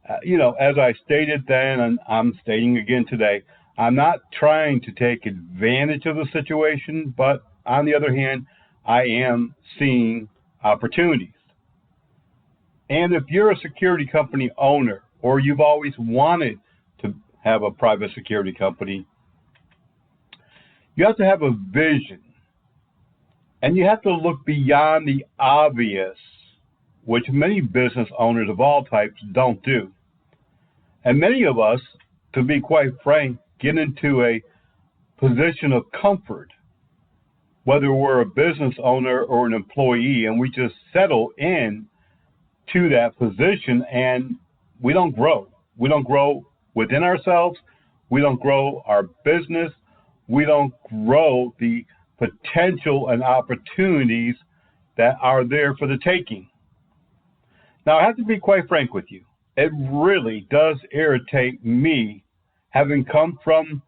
as I stated then, and I'm stating again today, I'm not trying to take advantage of the situation, but on the other hand, I am seeing opportunities. And if you're a security company owner, or you've always wanted to have a private security company, you have to have a vision. And you have to look beyond the obvious, which many business owners of all types don't do. And many of us, to be quite frank, get into a position of comfort, whether we're a business owner or an employee, and we just settle in to that position, and we don't grow. We don't grow within ourselves. We don't grow our business. We don't grow the potential and opportunities that are there for the taking. Now, I have to be quite frank with you. It really does irritate me, having come from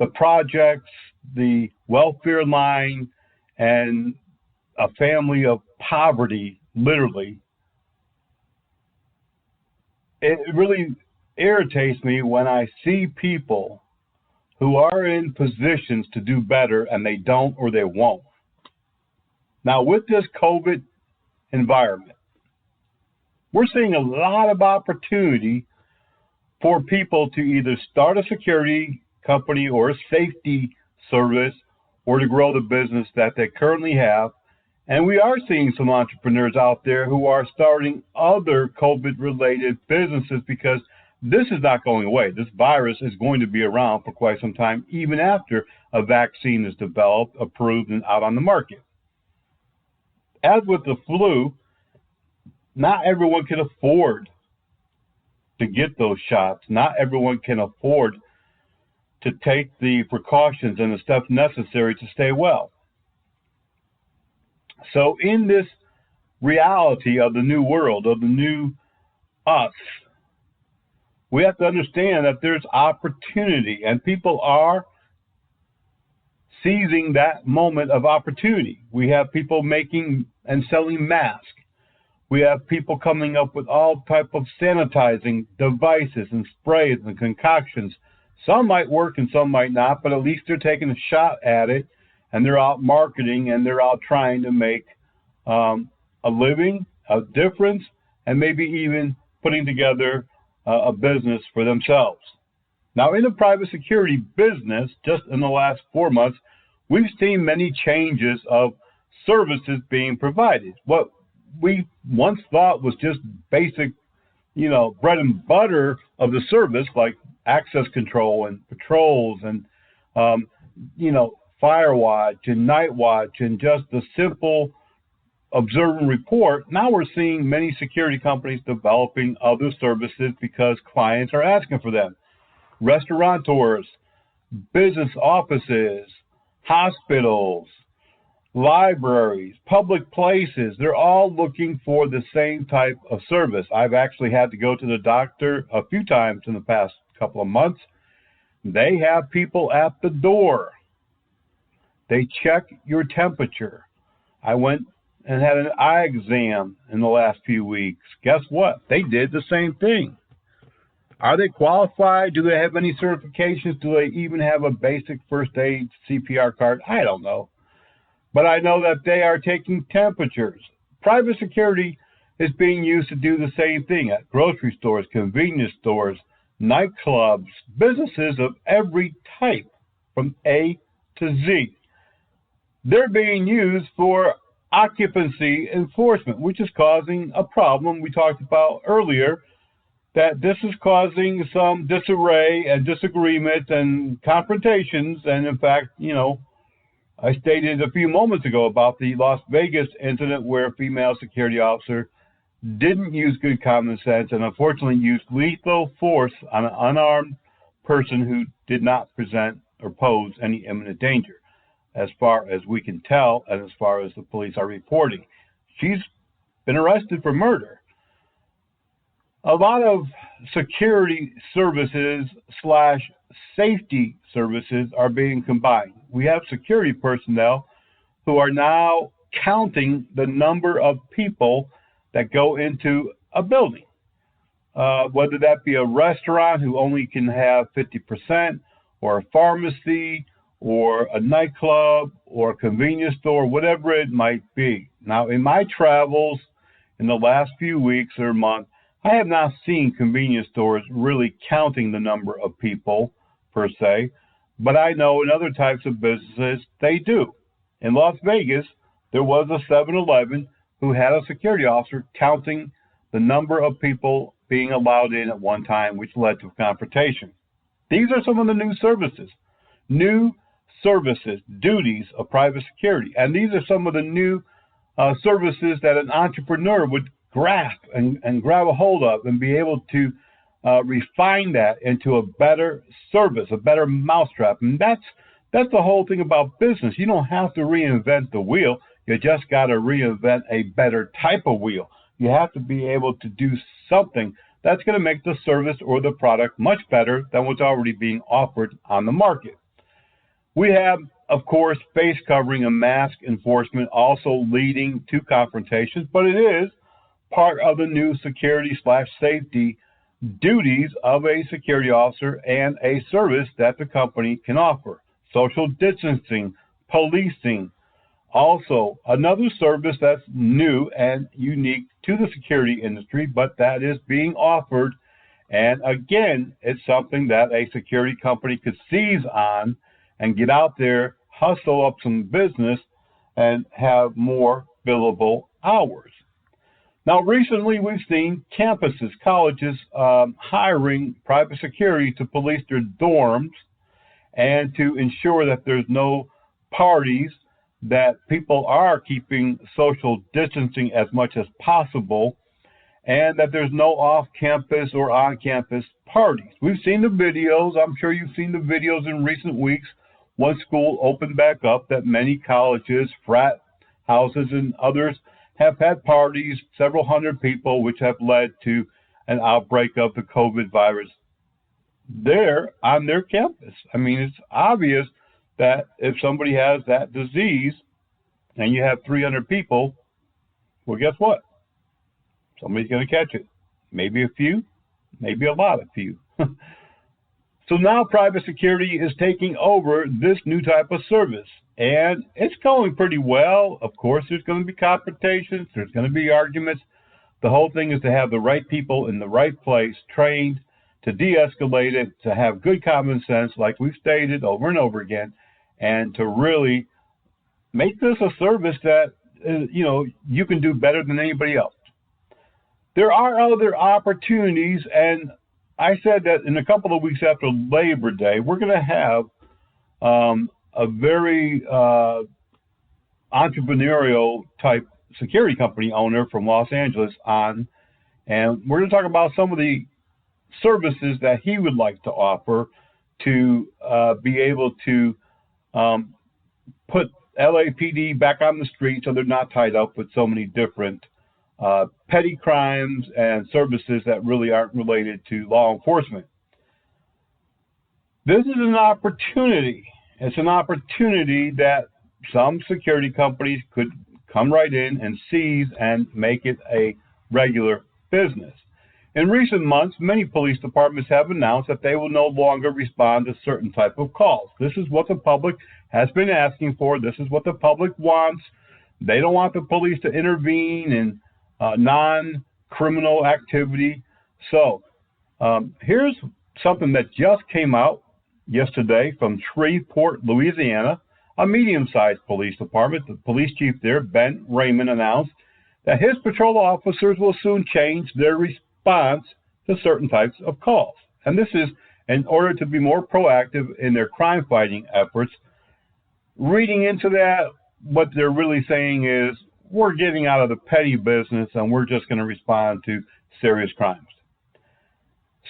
the projects, the welfare line, and a family of poverty, literally. It really irritates me when I see people who are in positions to do better and they don't or they won't. Now, with this COVID environment, we're seeing a lot of opportunity for people to either start a security company or a safety service or to grow the business that they currently have. And we are seeing some entrepreneurs out there who are starting other COVID-related businesses because this is not going away. This virus is going to be around for quite some time, even after a vaccine is developed, approved, and out on the market. As with the flu, not everyone can afford to get those shots. Not everyone can afford to take the precautions and the steps necessary to stay well. So in this reality of the new world, of the new us, we have to understand that there's opportunity, and people are seizing that moment of opportunity. We have people making and selling masks. We have people coming up with all type of sanitizing devices and sprays and concoctions. Some might work and some might not, but at least they're taking a shot at it, and they're out marketing, and they're out trying to make a living, a difference, and maybe even putting together a business for themselves. Now, in the private security business, just in the last 4 months, we've seen many changes of services being provided. What we once thought was just basic, bread and butter of the service, like access control and patrols and, fire watch and night watch and just the simple observe and report. Now we're seeing many security companies developing other services because clients are asking for them. Restaurateurs, business offices, hospitals, libraries, public places, they're all looking for the same type of service. I've actually had to go to the doctor a few times in the past couple of months. They have people at the door. They check your temperature. I went and had an eye exam in the last few weeks. Guess what? They did the same thing. Are they qualified? Do they have any certifications? Do they even have a basic first aid CPR card? I don't know. But I know that they are taking temperatures. Private security is being used to do the same thing at grocery stores, convenience stores, nightclubs, businesses of every type from A to Z. They're being used for occupancy enforcement, which is causing a problem we talked about earlier, that this is causing some disarray and disagreement and confrontations. And in fact, I stated a few moments ago about the Las Vegas incident where a female security officer didn't use good common sense and unfortunately used lethal force on an unarmed person who did not present or pose any imminent danger, as far as we can tell and as far as the police are reporting. She's been arrested for murder. A lot of security services / safety services are being combined. We have security personnel who are now counting the number of people that go into a building, whether that be a restaurant who only can have 50%, or a pharmacy, or a nightclub, or a convenience store, whatever it might be. Now, in my travels in the last few weeks or month, I have not seen convenience stores really counting the number of people per se, but I know in other types of businesses they do. In Las Vegas, there was a 7-Eleven who had a security officer counting the number of people being allowed in at one time, which led to a confrontation. These are some of the new services, duties of private security. And these are some of the new services that an entrepreneur would grasp and grab a hold of and be able to refine that into a better service, a better mousetrap. And that's the whole thing about business. You don't have to reinvent the wheel. You just got to reinvent a better type of wheel. you have to be able to do something that's going to make the service or the product much better than what's already being offered on the market. We have, of course, face covering and mask enforcement also leading to confrontations, but it is part of the new security/safety duties of a security officer and a service that the company can offer. Social distancing, policing, also another service that's new and unique to the security industry, but that is being offered. And again, it's something that a security company could seize on and get out there, hustle up some business, and have more billable hours. Now, recently we've seen campuses, colleges hiring private security to police their dorms and to ensure that there's no parties, that people are keeping social distancing as much as possible, and that there's no off-campus or on-campus parties. We've seen the videos. I'm sure you've seen the videos in recent weeks once school opened back up that many colleges, frat houses, and others have had parties, several hundred people, which have led to an outbreak of the COVID virus there on their campus. I mean, it's obvious that if somebody has that disease and you have 300 people, well, guess what? Somebody's going to catch it. Maybe a few, maybe a lot of few. So now private security is taking over this new type of service, and it's going pretty well. Of course, there's going to be confrontations. There's going to be arguments. The whole thing is to have the right people in the right place, trained to de-escalate it, to have good common sense, like we've stated over and over again, and to really make this a service that, you can do better than anybody else. There are other opportunities, and I said that in a couple of weeks after Labor Day, we're going to have a very entrepreneurial type security company owner from Los Angeles on, and we're going to talk about some of the services that he would like to offer to be able to put LAPD back on the street so they're not tied up with so many different petty crimes and services that really aren't related to law enforcement. This is an opportunity. It's an opportunity that some security companies could come right in and seize and make it a regular business. In recent months, many police departments have announced that they will no longer respond to certain type of calls. This is what the public has been asking for. This is what the public wants. They don't want the police to intervene in non-criminal activity. So here's something that just came out yesterday from Shreveport, Louisiana, a medium-sized police department. The police chief there, Ben Raymond, announced that his patrol officers will soon change their response to certain types of calls. And this is in order to be more proactive in their crime-fighting efforts. Reading into that, what they're really saying is, we're getting out of the petty business and we're just going to respond to serious crimes.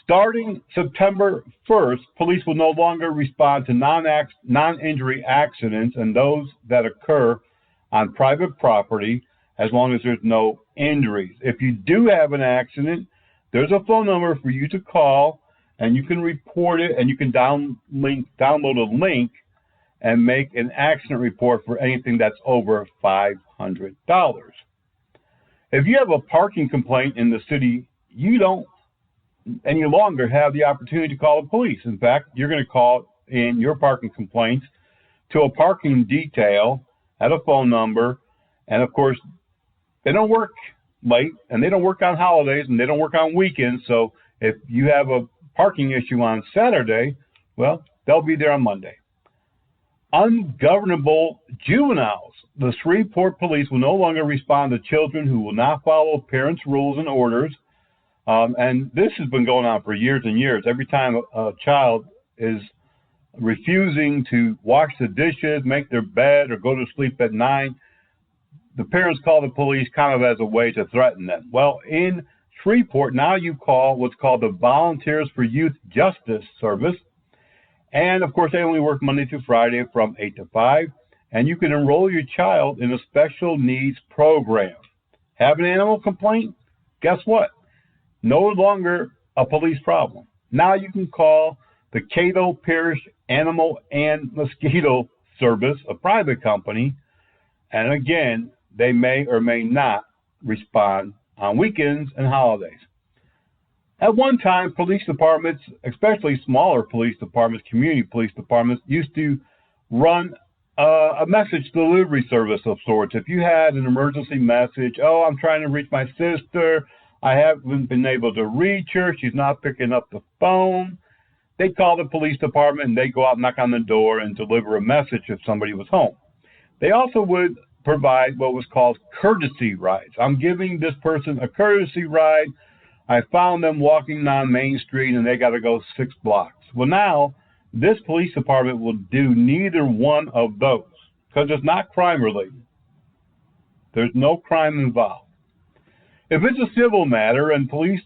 Starting September 1st, police will no longer respond to non-injury accidents and those that occur on private property as long as there's no injuries. If you do have an accident, there's a phone number for you to call, and you can report it, and you can download a link and make an accident report for anything that's over $500. If you have a parking complaint in the city, you don't any longer have the opportunity to call the police. In fact, you're going to call in your parking complaints to a parking detail at a phone number, and of course, they don't work late, and they don't work on holidays, and they don't work on weekends, so if you have a parking issue on Saturday, well, they'll be there on Monday. Ungovernable juveniles. The Shreveport police will no longer respond to children who will not follow parents' rules and orders. And this has been going on for years and years. Every time a child is refusing to wash the dishes, make their bed, or go to sleep at 9, the parents call the police kind of as a way to threaten them. Well, in Shreveport, now you call what's called the Volunteers for Youth Justice Service. And, of course, they only work Monday through Friday from 8 to 5. And you can enroll your child in a special needs program. have an animal complaint? Guess what? No longer a police problem. Now you can call the Cato Parish Animal and Mosquito Service, a private company, and again, they may or may not respond on weekends and holidays. At one time, police departments, especially smaller police departments, community police departments, used to run a message delivery service of sorts. If you had an emergency message, oh, I'm trying to reach my sister, I haven't been able to reach her, she's not picking up the phone, they'd call the police department and they'd go out, knock on the door, and deliver a message if somebody was home. They also would provide what was called courtesy rides. I'm giving this person a courtesy ride. I found them walking down Main Street and they got to go 6 blocks. Well, now this police department will do neither one of those because it's not crime related. There's no crime involved. If it's a civil matter and police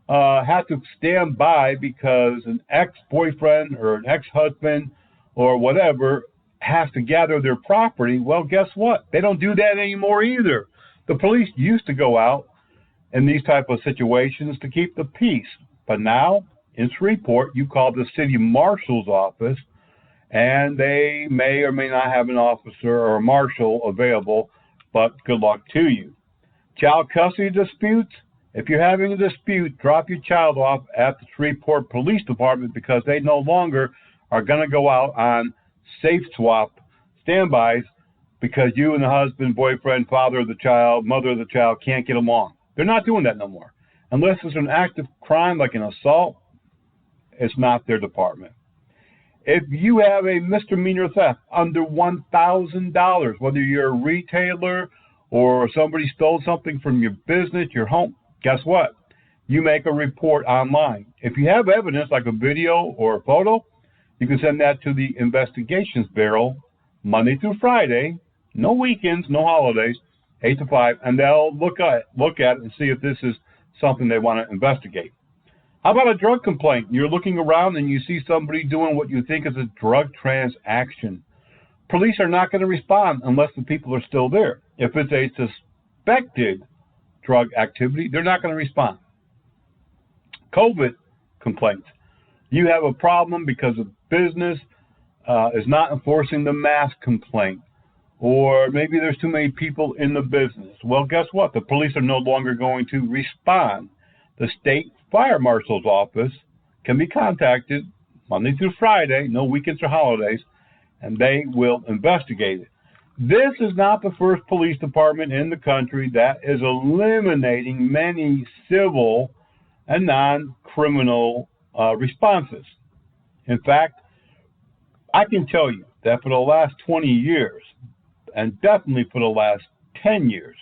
have to stand by because an ex-boyfriend or an ex-husband or whatever has to gather their property, well, guess what? They don't do that anymore either. The police used to go out in these type of situations to keep the peace. But now, in Shreveport, you call the city marshal's office, and they may or may not have an officer or a marshal available, but good luck to you. Child custody disputes, if you're having a dispute, drop your child off at the Shreveport Police Department because they no longer are going to go out on safe swap standbys because you and the husband, boyfriend, father of the child, mother of the child can't get along. They're not doing that no more. Unless it's an active crime like an assault, it's not their department. If you have a misdemeanor theft under $1,000, whether you're a retailer or somebody stole something from your business, your home, guess what? You make a report online. If you have evidence like a video or a photo, you can send that to the Investigations Bureau Monday through Friday, no weekends, no holidays, 8 to 5, and they'll look at it and see if this is something they want to investigate. How about a drug complaint? You're looking around and you see somebody doing what you think is a drug transaction. Police are not going to respond unless the people are still there. If it's a suspected drug activity, they're not going to respond. COVID complaints. You have a problem because a business is not enforcing the mask complaint, or maybe there's too many people in the business. Well, guess what? The police are no longer going to respond. The state fire marshal's office can be contacted Monday through Friday, no weekends or holidays, and they will investigate it. This is not the first police department in the country that is eliminating many civil and non-criminal responses. In fact, I can tell you that for the last 20 years, and definitely for the last 10 years,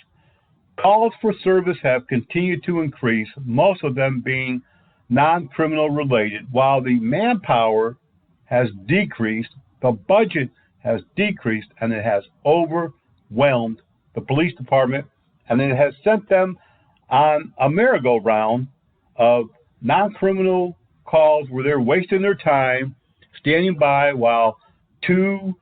calls for service have continued to increase, most of them being non-criminal related, while the manpower has decreased, the budget has decreased, and it has overwhelmed the police department, and it has sent them on a merry-go-round of non-criminal calls where they're wasting their time standing by while two,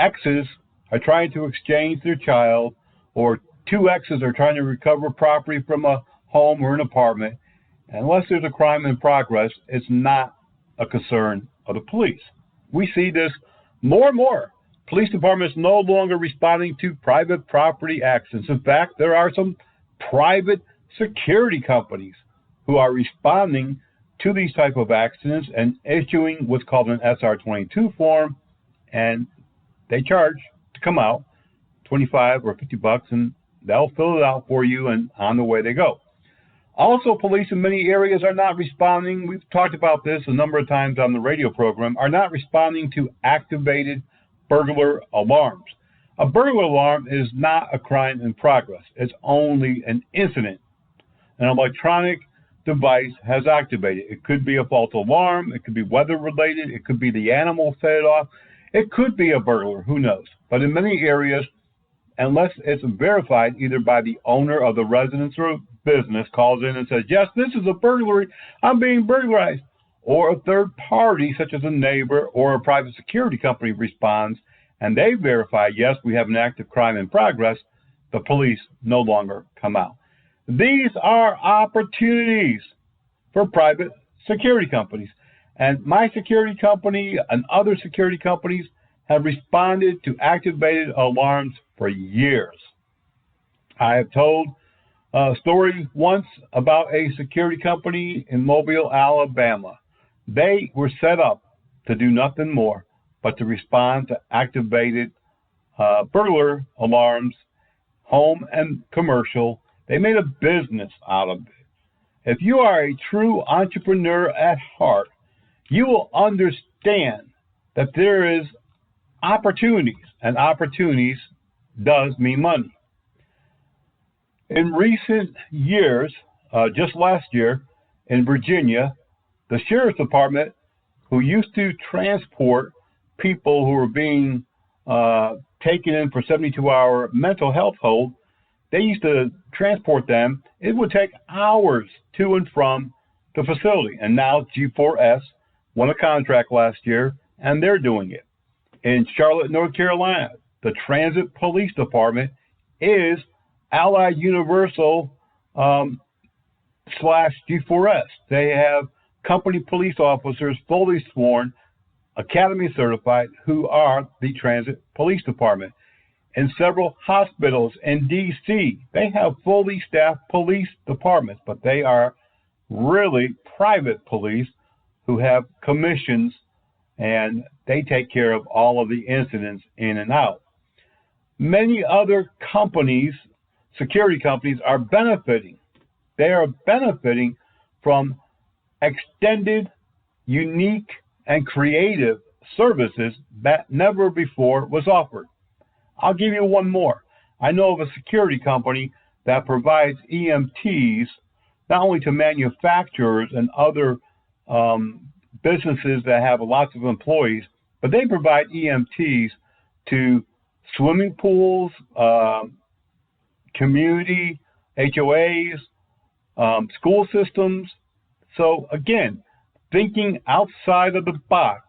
exes are trying to exchange their child, or two exes are trying to recover property from a home or an apartment. Unless there's a crime in progress, it's not a concern of the police. We see this more and more. Police departments no longer responding to private property accidents. In fact, there are some private security companies who are responding to these type of accidents and issuing what's called an SR-22 form, and they charge to come out $25 or $50, and they'll fill it out for you, and on the way they go. Also, police in many areas are not responding. We've talked about this a number of times on the radio program, are not responding to activated burglar alarms. A burglar alarm is not a crime in progress. It's only an incident. An electronic device has activated. It could be a false alarm. It could be weather related. It could be the animal set it off. It could be a burglar. Who knows? But in many areas, unless it's verified either by the owner of the residence or business calls in and says, yes, this is a burglary, I'm being burglarized, or a third party such as a neighbor or a private security company responds and they verify, yes, we have an active crime in progress, the police no longer come out. These are opportunities for private security companies. And my security company and other security companies have responded to activated alarms for years. I have told a story once about a security company in Mobile, Alabama. They were set up to do nothing more but to respond to activated burglar alarms, home and commercial. They made a business out of it. If you are a true entrepreneur at heart, you will understand that there is opportunities, and opportunities does mean money. In recent years, just last year in Virginia, the Sheriff's Department, who used to transport people who were being taken in for 72-hour mental health hold, they used to transport them. It would take hours to and from the facility. And now G4S won a contract last year, and they're doing it. In Charlotte, North Carolina, the Transit Police Department is Allied Universal / G4S. They have company police officers fully sworn, academy certified, who are the Transit Police Department. In several hospitals in D.C., they have fully staffed police departments, but they are really private police who have commissions, and they take care of all of the incidents in and out. Many other companies, security companies, are benefiting. They are benefiting from extended, unique, and creative services that never before was offered. I'll give you one more. I know of a security company that provides EMTs not only to manufacturers and other businesses that have lots of employees, but they provide EMTs to swimming pools, community, HOAs, school systems. So again, thinking outside of the box,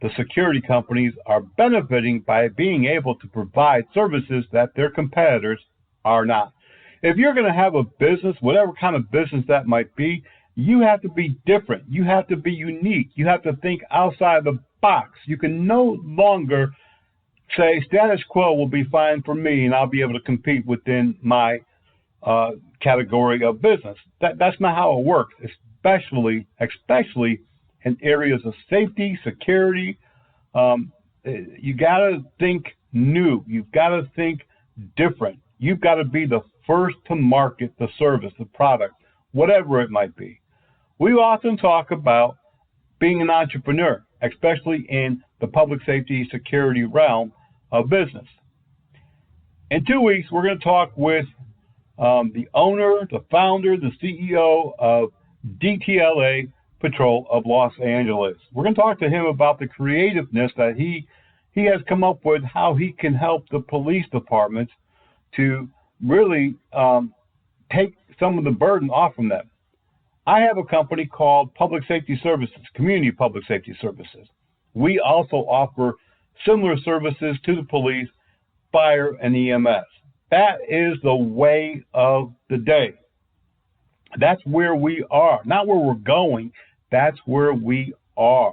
the security companies are benefiting by being able to provide services that their competitors are not. If you're going to have a business, whatever kind of business that might be, you have to be different. You have to be unique. You have to think outside the box. You can no longer say status quo will be fine for me and I'll be able to compete within my category of business. That's not how it works, especially in areas of safety, security. You got to think new. You've got to think different. You've got to be the first to market the service, the product, whatever it might be. We often talk about being an entrepreneur, especially in the public safety security realm of business. In 2 weeks, we're going to talk with the owner, the founder, the CEO of DTLA Patrol of Los Angeles. We're going to talk to him about the creativeness that he has come up with, how he can help the police departments to really take some of the burden off from them. I have a company called Public Safety Services, Community Public Safety Services. We also offer similar services to the police, fire, and EMS. That is the way of the day. That's where we are, not where we're going. That's where we are.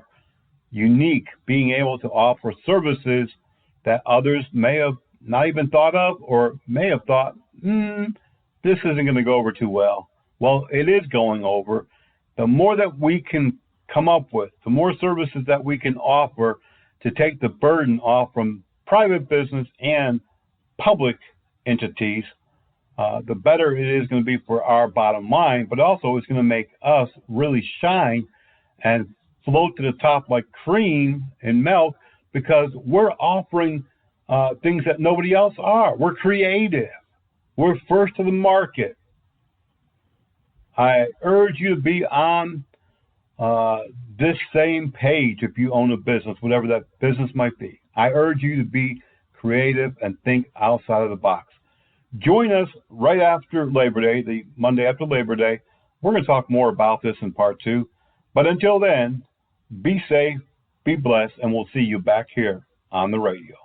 Unique, being able to offer services that others may have not even thought of, or may have thought, this isn't going to go over too well. Well, it is going over. The more that we can come up with, the more services that we can offer to take the burden off from private business and public entities, the better it is going to be for our bottom line, but also it's going to make us really shine and float to the top like cream and milk, because we're offering things that nobody else are. We're creative. We're first to the market. I urge you to be on this same page if you own a business, whatever that business might be. I urge you to be creative and think outside of the box. Join us right after Labor Day, the Monday after Labor Day. We're going to talk more about this in part 2. But until then, be safe, be blessed, and we'll see you back here on the radio.